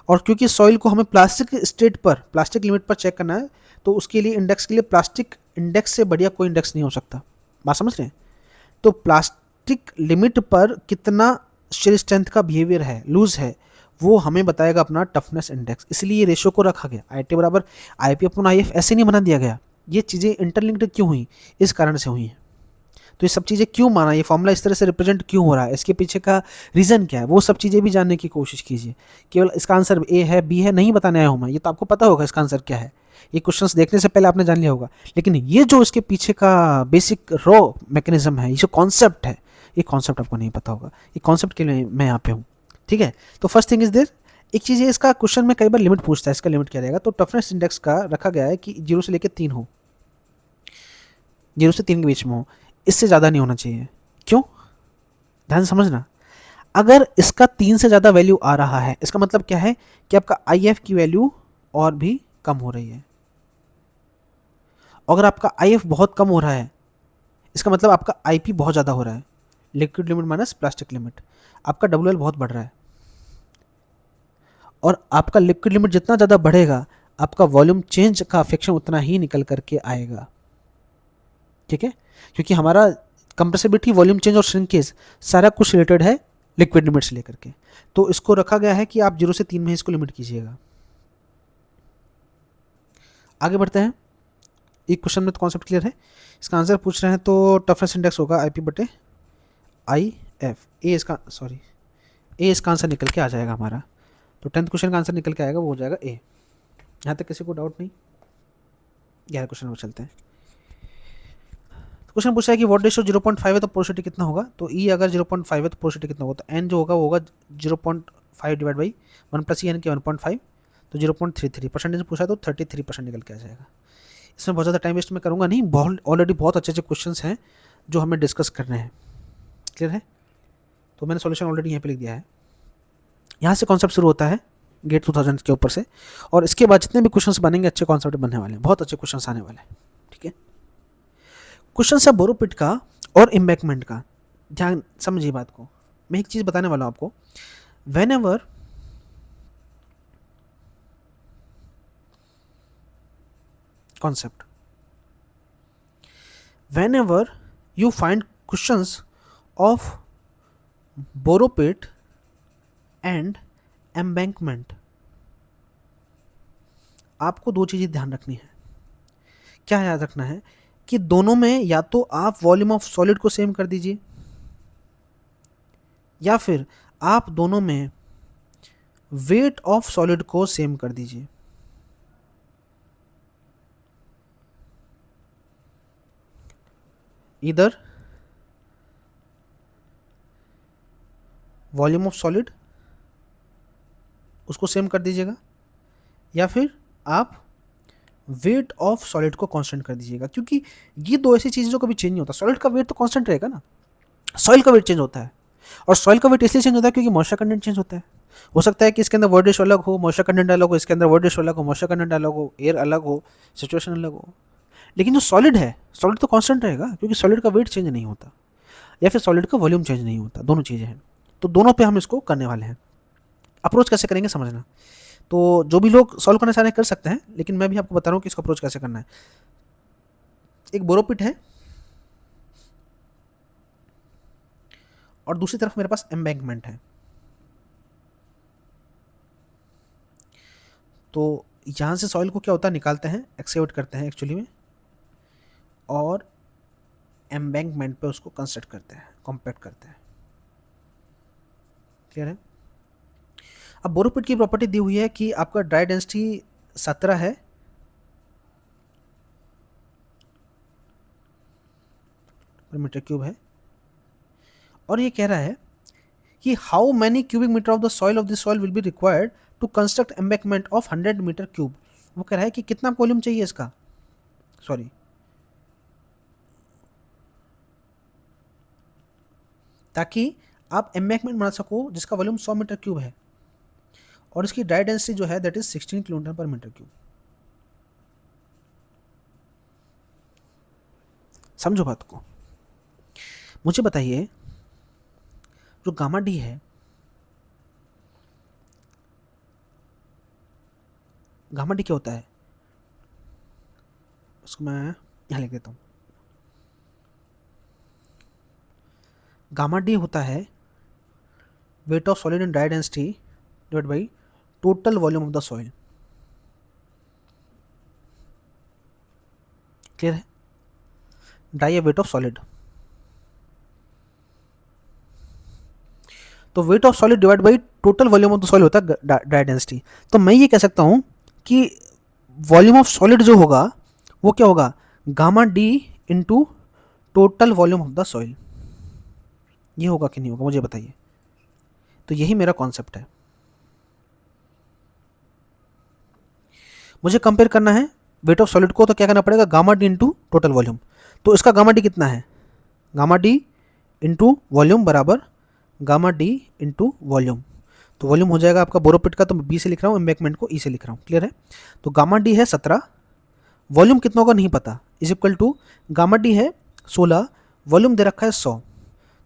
और क्योंकि सॉइल को हमें प्लास्टिक स्टेट पर, प्लास्टिक लिमिट पर चेक करना है, तो उसके लिए इंडेक्स के लिए प्लास्टिक इंडेक्स से बढ़िया कोई इंडेक्स नहीं हो सकता। बात समझ रहे हैं? तो प्लास्टिक लिमिट पर कितना शेयर स्ट्रेंथ का बिहेवियर है, लूज है, वो हमें बताएगा अपना टफनेस इंडेक्स। इसलिए ये रेशो को रखा गया, आई टी बराबर I P upon I F, ऐसे नहीं बना दिया गया। ये चीज़ें इंटरलिंक्ड क्यों हुई? इस कारण से हुई हैं। तो ये सब चीज़ें क्यों माना, ये फॉर्मूला इस तरह से रिप्रेजेंट क्यों हो रहा है, इसके पीछे का रीज़न क्या है, वो सब चीज़ें भी जानने की कोशिश कीजिए। केवल इसका आंसर ए है बी है नहीं बताने आया हूँ मैं, ये तो आपको पता होगा इसका आंसर क्या है, ये क्वेश्चंस देखने से पहले आपने जान लिया होगा। लेकिन ये जो इसके पीछे का बेसिक रॉ मैकेनिज्म है, ये जो कॉन्सेप्ट है, ये कॉन्सेप्ट आपको नहीं पता होगा। ये कॉन्सेप्ट के लिए मैं यहाँ पे हूँ, ठीक है। तो फर्स्ट थिंग इज देयर, एक चीज़ है, इसका क्वेश्चन में कई बार लिमिट पूछता है, इसका लिमिट क्या रहेगा। तो टफनेस इंडेक्स का रखा गया है कि 0 से लेकर 3 हो, 0 से 3 के बीच में हो, इससे ज़्यादा नहीं होना चाहिए। क्यों? ध्यान से समझना। अगर इसका 3 से ज़्यादा वैल्यू आ रहा है, इसका मतलब क्या है कि आपका आई एफ की वैल्यू और भी कम हो रही है। अगर आपका आई एफ बहुत कम हो रहा है, इसका मतलब आपका आई पी बहुत ज़्यादा हो रहा है, liquid limit minus plastic limit, आपका डब्ल्यू एल बहुत बढ़ रहा है। और आपका लिक्विड लिमिट जितना ज़्यादा बढ़ेगा, आपका वॉल्यूम चेंज का अफेक्शन उतना ही निकल करके आएगा, ठीक है। क्योंकि हमारा कंप्रेसिबिलिटी, वॉल्यूम चेंज और श्रिंकेज सारा कुछ रिलेटेड है लिक्विड लिमिट से लेकर के। तो इसको रखा गया है कि आप 0 से 3 में इसको लिमिट कीजिएगा। आगे बढ़ते हैं। एक क्वेश्चन में तो कॉन्सेप्ट क्लियर है, इसका आंसर पूछ रहे हैं। तो टफनेस इंडेक्स होगा आई पी बटे आई एफ। ए इसका, सॉरी, ए इसका आंसर निकल के आ जाएगा हमारा। तो 10th क्वेश्चन का आंसर निकल के आएगा, वो हो जाएगा ए। यहाँ तक किसी को डाउट नहीं? 11 क्वेश्चन पर चलते हैं। क्वेश्चन पूछा है कि व्हाट रेशियो 0.5 है तो पोरोसिटी कितना होगा। तो ई अगर 0.5 है तो पोरोसिटी कितना होगा, तो एन जो होगा वो होगा 0.5 डिवाइड बाई 1 प्लस ई एन के 1.5, तो 0.33 परसेंटेज पूछा है, तो 33% निकल के आ जाएगा। इसमें बहुत ज़्यादा टाइम वेस्ट मैं करूँगा नहीं, ऑलरेडी बहुत अच्छे अच्छे क्वेश्चन हैं जो हमें डिस्कस करने हैं, क्लियर है। तो मैंने सॉल्यूशन ऑलरेडी यहाँ पे लिख दिया है। यहाँ से कॉन्सेप्ट शुरू होता है गेट 2000 के ऊपर से, और इसके बाद जितने भी क्वेश्चंस बनेंगे अच्छे कॉन्सेप्ट बनने वाले हैं, बहुत अच्छे क्वेश्चंस आने वाले हैं, ठीक है। क्वेश्चन है बोरोपिट का और एम्बैंकमेंट का। ध्यान समझिए बात को, मैं एक चीज़ बताने वाला हूँ आपको। Whenever concept, whenever you find questions of borrow pit and embankment, आपको दो चीज़ें ध्यान रखनी है। क्या याद रखना है कि दोनों में या तो आप वॉल्यूम ऑफ सॉलिड को सेम कर दीजिए, या फिर आप दोनों में वेट ऑफ सॉलिड को सेम कर दीजिए। इधर वॉल्यूम ऑफ सॉलिड उसको सेम कर दीजिएगा, या फिर आप वेट ऑफ सॉलिड को कांस्टेंट कर दीजिएगा, क्योंकि ये दो ऐसी चीज़ें जो कभी चेंज नहीं होता। सॉलिड का वेट तो कांस्टेंट रहेगा ना, सॉइल का वेट चेंज होता है, और सॉइल का वेट इसलिए चेंज होता है क्योंकि मॉइस्चर कंटेंट चेंज होता है। हो सकता है कि इसके अंदर वर्ड रेशो अलग हो, मॉइस्चर कंटेंट अलग हो, इसके अंदर वर्ड रेशो अलग हो, मॉइस्चर कंटेंट अलग हो, एयर अलग हो, सिचुएशन अलग हो, लेकिन जो सॉलिड है, सॉलिड तो कांस्टेंट रहेगा क्योंकि सॉलिड का वेट चेंज नहीं होता, या फिर सॉलिड का वॉल्यूम चेंज नहीं होता, दोनों चीज़ें हैं। तो दोनों पे हम इसको करने वाले हैं। अप्रोच कैसे करेंगे समझना। तो जो भी लोग सॉल्व करना चाह रहे हैं कर सकते हैं, लेकिन मैं भी आपको बता रहा हूँ कि इसको अप्रोच कैसे करना है। एक बोरोपिट है और दूसरी तरफ मेरे पास एम्बैंकमेंट है। तो यहाँ से सॉइल को क्या होता है निकालते हैं, एक्सकेवेट करते हैं एक्चुअली में, और एम्बैंकमेंट पे उसको कंस्ट्रक्ट करते हैं, कॉम्पैक्ट करते हैं। क्लियर है। अब बोरोपिट की प्रॉपर्टी दी हुई है कि आपका ड्राई डेंसिटी 17 है, पर मीटर क्यूब है, और ये कह रहा है कि how many cubic metre of the soil of this soil will be required to construct embankment of 100 metre cube. वो कह रहा है कि कितना वॉल्यूम चाहिए इसका, सॉरी, ताकि आप एम्बैंकमेंट बना सको जिसका वॉल्यूम 100 मीटर क्यूब है, और इसकी ड्राई डेंसिटी जो है दैट इज 16 किलोमीटर पर मीटर क्यूब। समझो बात को। मुझे बताइए, जो गामा डी है, गामा डी क्या होता है, उसको मैं यहाँ लिख देता हूँ। गामा डी होता है wait of solid in dry density divide by total volume of the soil. Clear है। ड्राई है वेट ऑफ सॉलिड, तो wait of solid divide by total volume of the soil होता है ड्राई डेंसिटी। तो मैं ये कह सकता हूँ कि वॉल्यूम ऑफ सॉलिड जो होगा वो क्या होगा, gamma D into total volume of the soil. ये होगा कि नहीं होगा मुझे बताइए। तो यही मेरा कॉन्सेप्ट है। मुझे कंपेयर करना है वेट ऑफ सॉलिड को, तो क्या करना पड़ेगा, gamma D into total volume. तो इसका गामा डी कितना है, गामा डी इंटू वॉल्यूम बराबर गामा डी इंटू वॉल्यूम। तो वॉल्यूम हो जाएगा आपका बोरोपिट का, तो मैं बी से लिख रहा हूँ, एम्बैंकमेंट को ई से लिख रहा हूँ। क्लियर है। तो गामा डी है 17, वॉल्यूम कितना होगा नहीं पता, is equal to gamma D है 16, वॉल्यूम दे रखा है 100।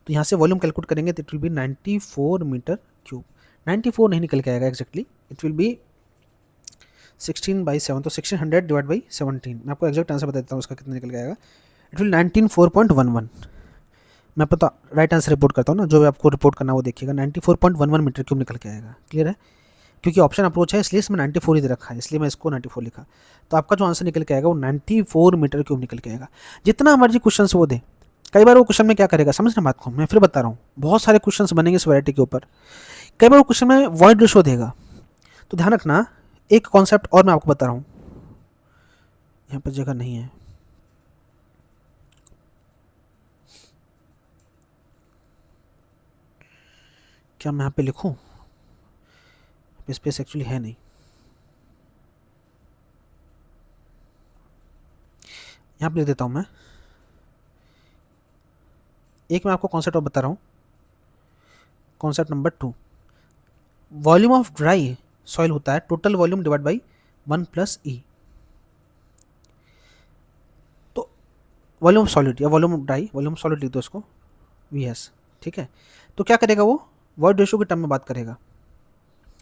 तो यहाँ से वॉल्यूम कैलकुलेट करेंगे तो it will be 94 metre cube. 94 नहीं निकल के आएगा एग्जैक्टली, इट विल बी 16/7, तो 1600 डिवाइड बाई 17। मैं आपको एग्जैक्ट आंसर बता देता हूँ उसका कितना निकल के आएगा। It will 194.11। मैं पता राइट आंसर रिपोर्ट करता हूँ ना, जो भी आपको रिपोर्ट करना वो देखिएगा, 94.11 मीटर क्यूब निकल के आएगा। क्लियर है। क्योंकि ऑप्शन अप्रोच है इसलिए इसमें 94 ही दे रखा है, इसलिए मैं इसको 94 लिखा। तो आपका जो आंसर निकल के आएगा वो 94 मीटर क्यूब निकल के आएगा। जितना मर्जी क्वेश्चन वो दे, कई बार वो क्वेश्चन में क्या करेगा, समझना बात को, मैं फिर बता रहा हूँ, बहुत सारे क्वेश्चन बनेंगे इस वैरायटी के ऊपर। कई बार वो क्वेश्चन में वॉइड रेशो देगा, तो ध्यान रखना। एक कॉन्सेप्ट और मैं आपको बता रहा हूँ, यहाँ पर जगह नहीं है, क्या मैं यहाँ पे लिखूँ, स्पेस एक्चुअली है नहीं, यहाँ पे लिख देता हूँ मैं। एक मैं आपको कॉन्सेप्ट और बता रहा हूँ, concept number 2, volume of dry soil होता है total volume divide by 1 plus E. तो वॉल्यूम सॉलिड या वॉल्यूम ड्राई, वॉल्यूम सॉलिड लिख दो इसको वीएस। ठीक है। तो क्या करेगा वो, वॉइड रेशो के टर्म में बात करेगा,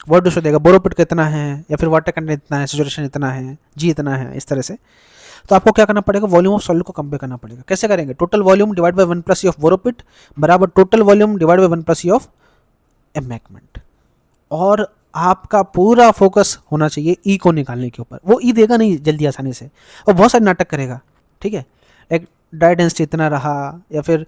वॉइड रेशो देगा, बोरोपिट का इतना है, या फिर वाटर कंटेंट इतना है, सैचुरेशन इतना है, जी इतना है, इस तरह से। तो आपको क्या करना पड़ेगा, वॉल्यूम ऑफ सॉलिड को कंपेयर करना पड़ेगा। कैसे करेंगे, total volume divide by 1 plus E of borrow pit बराबर total volume divide by 1 plus E of embankment. और आपका पूरा फोकस होना चाहिए ई को निकालने के ऊपर। वो ई देगा नहीं जल्दी आसानी से, और बहुत सारे नाटक करेगा, ठीक है। एक ड्राई डेंसिटी इतना रहा, या फिर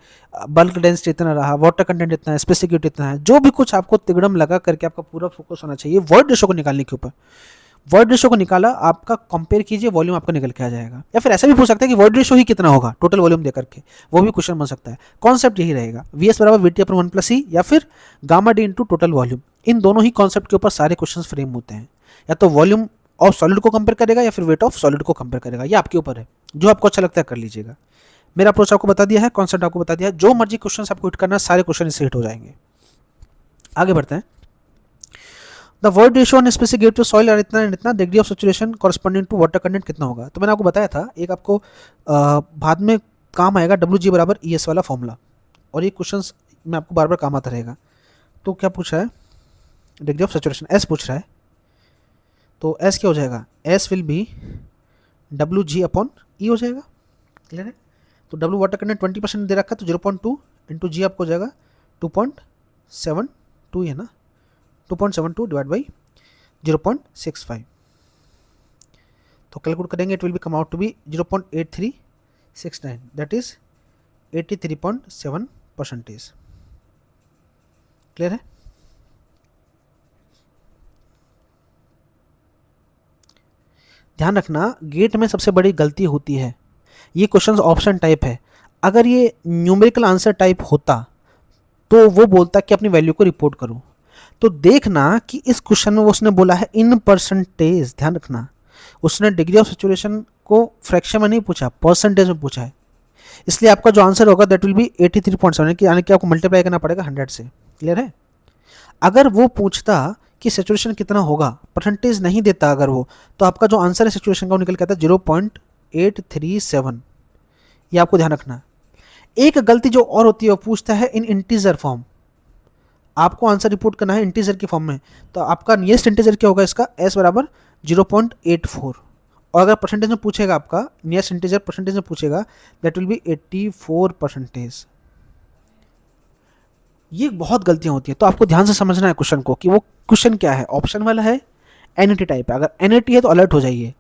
बल्क डेंसिटी इतना रहा, वाटर कंटेंट इतना है, स्पेसिफिसिटी इतना है, जो भी कुछ आपको तिगड़म लगा करके आपका पूरा फोकस होना चाहिए वॉइड रेशो को निकालने के ऊपर। वॉइड रेशो को निकाला, आपका कंपेयर कीजिए, वॉल्यूम आपका निकल के आ जाएगा। या फिर ऐसा भी पूछ सकता है कि वॉइड रेशो ही कितना होगा टोटल वॉल्यूम देकर के, वो भी क्वेश्चन बन सकता है। कॉन्सेप्ट यही रहेगा, वी एस बराबर V T upon 1 plus E, या फिर gamma D into total volume. इन दोनों ही कॉन्सेप्ट के ऊपर सारे क्वेश्चन फ्रेम होते हैं। या तो वॉल्यूम ऑफ सॉलिड को कंपेयर करेगा, या फिर वेट ऑफ सॉलिड को कंपेयर करेगा। ये आपके ऊपर है, जो आपको अच्छा लगता है कर लीजिएगा। मेरा अप्रोच आपको बता दिया है, कॉन्सेप्ट आपको बता दिया है, जो मर्जी क्वेश्चन आपको हिट करना है, सारे क्वेश्चन इससे हिट हो जाएंगे। आगे बढ़ते हैं। The void ratio on specific give to soil इतना इतना, degree of saturation corresponding to water content कितना होगा। तो मैंने आपको बताया था, एक आपको बाद में काम आएगा WG बराबर ES वाला फॉर्मूला, और ये क्वेश्चन में आपको बार बार काम आता रहेगा। तो क्या पूछ रहा है, डिग्री ऑफ सैचुरेशन S पूछ रहा है, तो S क्या हो जाएगा, S will be WG upon E हो जाएगा। क्लियर है। तो W वाटर कंटेंट 20% दे रखा है, तो 0.2 इंटू G आपको हो जाएगा 2.72 है ना, 2.72 डिवाइड बाई 0.65। तो कैलकुलेट करेंगे, it will be come out to be 0.8369, that is 83.7%। Clear है। ध्यान रखना, गेट में सबसे बड़ी गलती होती है, ये क्वेश्चन ऑप्शन टाइप है। अगर ये न्यूमेरिकल आंसर टाइप होता तो वो बोलता कि अपनी वैल्यू को रिपोर्ट करो। तो देखना कि इस क्वेश्चन में उसने बोला है इन परसेंटेज। ध्यान रखना, उसने डिग्री ऑफ सैचुरेशन को फ्रैक्शन में नहीं पूछा, परसेंटेज में पूछा है। इसलिए आपका जो आंसर होगा दैट विल बी 83.7, यानी कि आपको मल्टीप्लाई करना पड़ेगा 100 से। क्लियर है। अगर वो पूछता कि सैचुरेशन कितना होगा, परसेंटेज नहीं देता अगर वो, तो आपका जो आंसर है सैचुरेशन का वो निकल के आता है 0.837। ये आपको ध्यान रखना। एक गलती जो और होती है, वो पूछता है इन इंटीजर फॉर्म। आपको आंसर रिपोर्ट करना है इंटीजर की फॉर्म में, तो आपका नियरेस्ट इंटीजर क्या होगा इसका, S बराबर 0.84। और अगर परसेंटेज में पूछेगा, आपका नियरेस्ट इंटीजर परसेंटेज में पूछेगा, दैट विल बी 84%। ये बहुत गलतियां होती हैं, तो आपको ध्यान से समझना है क्वेश्चन को कि वो क्वेश्चन क्या है। ऑप्शन वाला है, NAT टाइप है। अगर NAT है तो अलर्ट हो जाइए।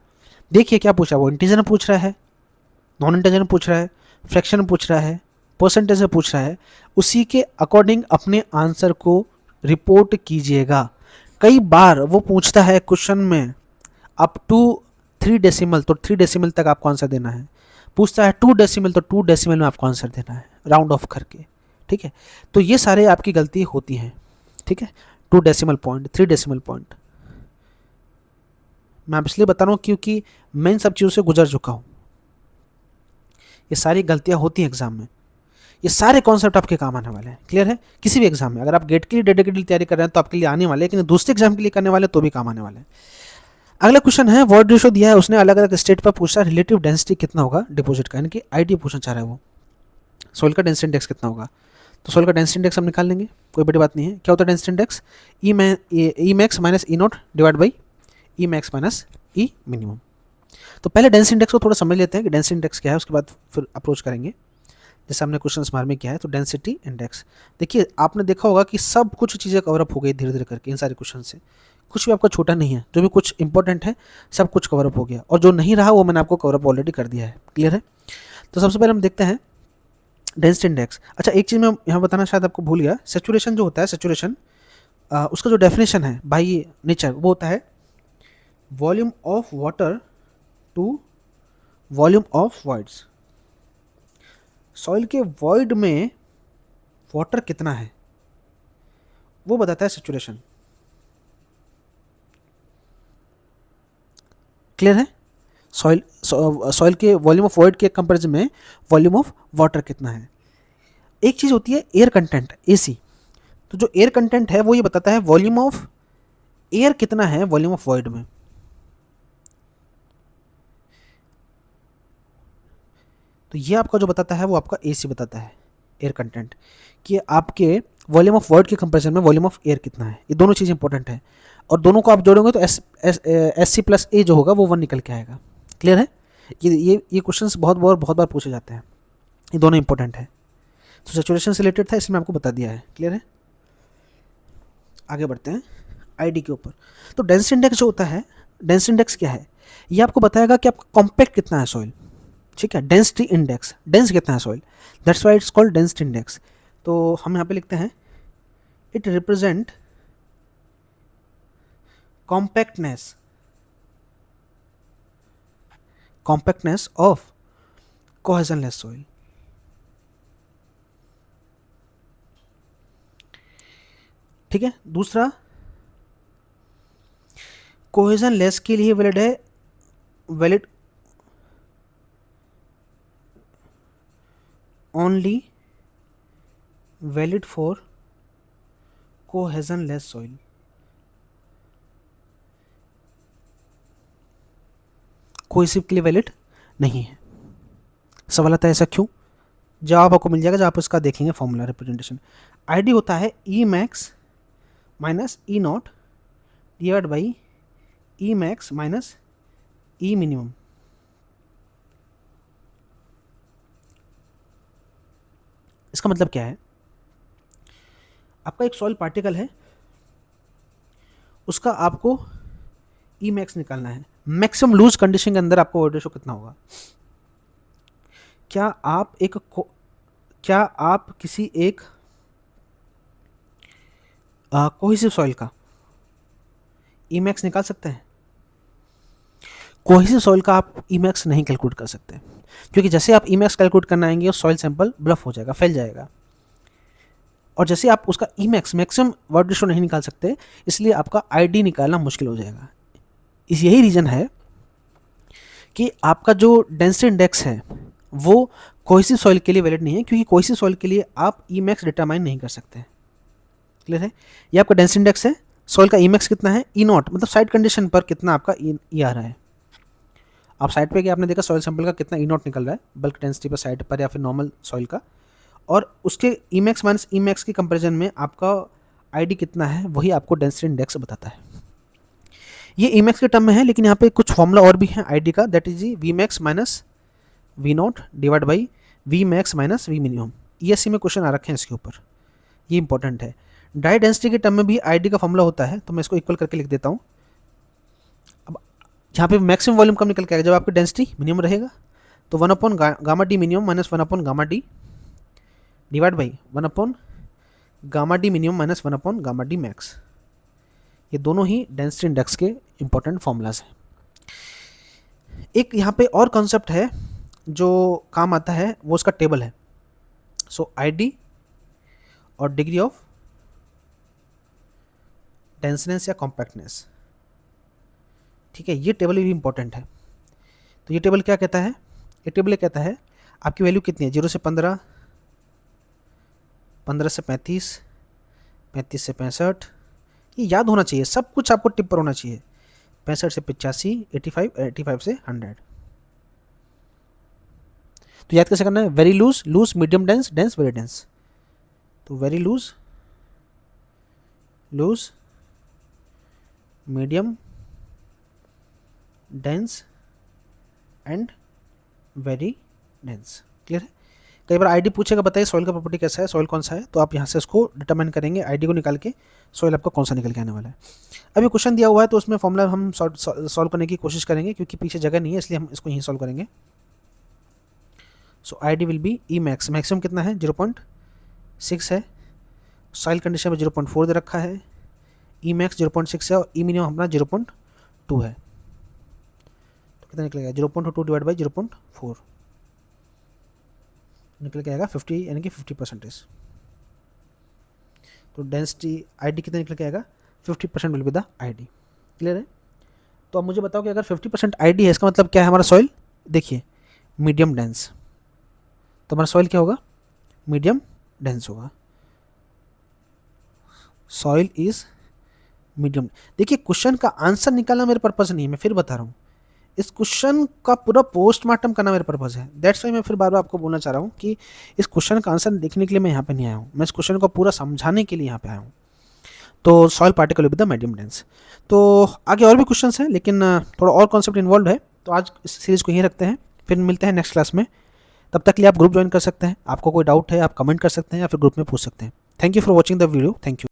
देखिए क्या पूछा, वो इंटीजर में पूछ रहा है, नॉन इंटीजर में पूछ रहा है, फ्रैक्शन में पूछ रहा है, परसेंटेज में पूछ रहा है। उसी के अकॉर्डिंग अपने आंसर को रिपोर्ट कीजिएगा। कई बार वो पूछता है क्वेश्चन में अप टू 3 डेसिमल, तो 3 डेसिमल तक आपको आंसर देना है। पूछता है 2 डेसिमल, तो 2 डेसिमल में आपको आंसर देना है, राउंड ऑफ करके। ठीक है। तो ये सारे आपकी गलती होती हैं। ठीक है। 2 डेसिमल पॉइंट, 3 डेसिमल पॉइंट, मैं आप इसलिए बता रहा हूँ क्योंकि मैं इन सब चीज़ों से गुजर चुका हूँ। ये सारी गलतियाँ होती हैं एग्जाम में। ये सारे कॉन्सेप्ट आपके काम आने वाले हैं। क्लियर है। किसी भी एग्जाम में, अगर आप गेट के लिए डेडिकेटली तैयारी कर रहे हैं तो आपके लिए आने वाले हैं, लेकिन दूसरे एग्जाम के लिए करने वाले तो भी काम आने वाले हैं। अगला क्वेश्चन है, वॉइड रेशो दिया है, उसने अलग अलग स्टेट पर पूछा रिलेटिव डेंसिटी कितना होगा डिपॉजिट का, यानी कि ID पूछना चाह रहा है वो, सोइल का डेंसिटी इंडेक्स कितना होगा। तो सोइल का डेंसिटी इंडेक्स हम निकाल लेंगे, कोई बड़ी बात नहीं है। क्या होता है density index, E max minus E note divide by E max minus E minimum. तो पहले डेंसिटी इंडेक्स को थोड़ा समझ लेते हैं कि डेंसिटी इंडेक्स क्या है, उसके बाद फिर अप्रोच करेंगे। जैसे हमने क्वेश्चन मार में किया है, तो डेंसिटी इंडेक्स, देखिए आपने देखा होगा कि सब कुछ चीज़ें कवरअप हो गई धीरे धीरे करके इन सारे क्वेश्चन से। कुछ भी आपका छोटा नहीं है, जो भी कुछ इंपॉर्टेंट है सब कुछ कवरअप हो गया, और जो नहीं रहा वो मैंने आपको कवरअप ऑलरेडी कर दिया है। क्लियर है। तो सबसे पहले हम देखते हैं डेंसिटी इंडेक्स। अच्छा, एक चीज़ मैं यहाँ बताना शायद आपको भूल गया, सैचुरेशन जो होता है, सैचुरेशन उसका जो डेफिनेशन है बाई नेचर, वो होता है volume of water to volume of voids. Soil के वॉइड में वाटर कितना है वो बताता है सैचुरेशन। क्लियर है। सॉइल के वॉल्यूम ऑफ वॉइड के कंपैरिजन में वॉल्यूम ऑफ वाटर कितना है। एक चीज होती है एयर कंटेंट, AC। तो जो एयर कंटेंट है वो ये बताता है वॉल्यूम ऑफ एयर कितना है वॉल्यूम ऑफ वॉइड में। तो ये आपका जो बताता है वो आपका AC बताता है, एयर कंटेंट, कि आपके वॉल्यूम ऑफ वॉइड के कंपैरिजन में वॉल्यूम ऑफ एयर कितना है। ये दोनों चीज़ इंपॉर्टेंट है, और दोनों को आप जोड़ोगे तो SC प्लस A जो होगा वो 1 निकल के आएगा। क्लियर है। ये क्वेश्चंस बहुत बार पूछे जाते हैं, ये दोनों इंपॉर्टेंट है। तो सैचुरेशन से रिलेटेड था, इसमें आपको बता दिया है। क्लियर है? आगे बढ़ते हैं आईडी के ऊपर। तो डेंसिटी इंडेक्स जो होता है, डेंसिटी इंडेक्स क्या है, ये आपको बताएगा कि आपका कॉम्पैक्ट कितना है सॉइल। ठीक है, डेंसिटी इंडेक्स, डेंस कितना है soil, that's why it's called density index. तो हम यहाँ पे लिखते हैं it represent compactness of cohesionless soil. ठीक है, दूसरा कोहेजनलेस के लिए वैलिड है, valid only valid for cohesionless soil. Cohesive के लिए वैलिड नहीं है। सवाल आता है ऐसा क्यों? जवाब आपको मिल जाएगा जब आप इसका देखेंगे फॉर्मूला रिप्रेजेंटेशन। आईडी होता है E max minus E not divide by E max minus E minimum. इसका मतलब क्या है, आपका एक सॉइल पार्टिकल है, उसका आपको ई मैक्स निकालना है। मैक्सिमम लूज कंडीशन के अंदर आपको वॉइड रेशो कितना होगा? क्या आप किसी एक कोहेसिव सॉइल का ई मैक्स निकाल सकते हैं? कोहेसिव सॉइल का आप ई मैक्स नहीं कैलकुलेट कर सकते, क्योंकि जैसे आप ई मैक्स कैलकुलेट करना आएंगे सॉइल सैंपल ब्लफ हो जाएगा, फैल जाएगा। और जैसे आप उसका ई मैक्स मैक्सिमम वॉइड रेशो नहीं निकाल सकते, इसलिए आपका आईडी निकालना मुश्किल हो जाएगा। यही रीज़न है कि आपका जो डेंसिटी इंडेक्स है वो कोहेसिव सॉइल के लिए वैलिड नहीं है, क्योंकि कोहेसिव सॉइल के लिए आप ई मैक्स डिटरमाइन नहीं कर सकते। क्लियर है? ये आपका डेंसिटी इंडेक्स है, सॉइल का ई मैक्स कितना है, ई नॉट मतलब साइड कंडीशन पर कितना आपका ई आ रहा है। आप साइड पे गया, आपने देखा सॉइल सैंपल का कितना ई नॉट निकल रहा है बल्क डेंसिटी पर साइड पर या फिर नॉर्मल सॉइल का, और उसके ई मैक्स माइनस ई मैक्स के कंपेरिजन में आपका आईडी कितना है वही आपको डेंसिटी इंडेक्स बताता है। ये ई मैक्स के टर्म में है, लेकिन यहाँ पे कुछ फॉर्मूला और भी है आईडी का, that is V max minus V not divide by V max minus V minimum. ESC में क्वेश्चन आ रखे हैं इसके ऊपर, ये इंपॉर्टेंट है। डाई डेंसिटी के टर्म में भी आईडी का फॉर्मूला होता है, तो मैं इसको इक्वल करके लिख देता हूँ। अब यहाँ पे मैक्सिमम वॉल्यूम कब निकल के आएगा, जब आपकी डेंसिटी मिनिमम रहेगा, तो 1 gamma D minimum minus 1 gamma D divide by 1 gamma D minimum minus 1 gamma D max. ये दोनों ही डेंसिटी इंडेक्स के इंपॉर्टेंट फॉर्मूलाज हैं। एक यहाँ पे और कॉन्सेप्ट है जो काम आता है, वो उसका टेबल है। सो आईडी और डिग्री ऑफ डेंसनेस या कॉम्पैक्टनेस। ठीक है, ये टेबल भी इंपॉर्टेंट है। तो ये टेबल क्या कहता है, ये टेबल ये कहता है आपकी वैल्यू कितनी है, 0 से 15, 15 से 35, 35 से 65। ये याद होना चाहिए, सब कुछ आपको टिप पर होना चाहिए। 65 से 85, 85, 85 से 100। तो याद कैसे करना है, very loose, loose, medium dense, dense, very dense. तो very loose, loose, medium, dense and very dense. Clear है? कई बार आईडी पूछेगा बताइए सॉइल का प्रॉपर्टी कैसा है, सॉइल कौन सा है, तो आप यहाँ से उसको डिटरमाइन करेंगे, आईडी को निकाल के सॉइल आपका कौन सा निकल के आने वाला है। अभी क्वेश्चन दिया हुआ है तो उसमें फॉर्मूला हम सॉल्व करने की कोशिश करेंगे, क्योंकि पीछे जगह नहीं है इसलिए हम इसको यहीं सॉल्व करेंगे। So I D will be E max, maximum कितना है 0.6 है, सॉइल कंडीशन में 0.4 दे रखा है, ई मैक्स 0.6 है और ई मिनिमम अपना 0.2 है। तो कितना निकलेगा 0.2 डिवाइड बाई 0.4 निकल के आएगा 50, यानी कि 50%। तो डेंसिटी आईडी कितना निकल के आएगा, 50% will be the ID. Clear है? तो अब मुझे बताओ कि अगर 50% आईडी है, इसका मतलब क्या है, हमारा सॉइल देखिए मीडियम डेंस, तो हमारा सॉइल क्या होगा, मीडियम डेंस होगा। Soil is medium. देखिए क्वेश्चन का आंसर निकालना मेरे पर्पज नहीं है, मैं फिर बता रहा हूँ, इस क्वेश्चन का पूरा पोस्टमार्टम करना मेरे पर्पज है। दैट्स वाई मैं फिर बार बार आपको बोलना चाह रहा हूँ कि इस क्वेश्चन का आंसर देखने के लिए मैं यहाँ पे नहीं आया हूँ, मैं इस क्वेश्चन को पूरा समझाने के लिए यहाँ पे आया हूँ। तो soil particle with the medium dense. तो आगे और भी क्वेश्चन हैं, लेकिन थोड़ा और कॉन्सेप्ट इन्वॉल्व है, तो आज इस सीरीज़ को यहीं रखते हैं, फिर मिलते हैं नेक्स्ट क्लास में। तब तक के लिए आप ग्रुप ज्वाइन कर सकते हैं, आपको कोई डाउट है आप कमेंट कर सकते हैं या फिर ग्रुप में पूछ सकते हैं। Thank you for watching the video, thank you.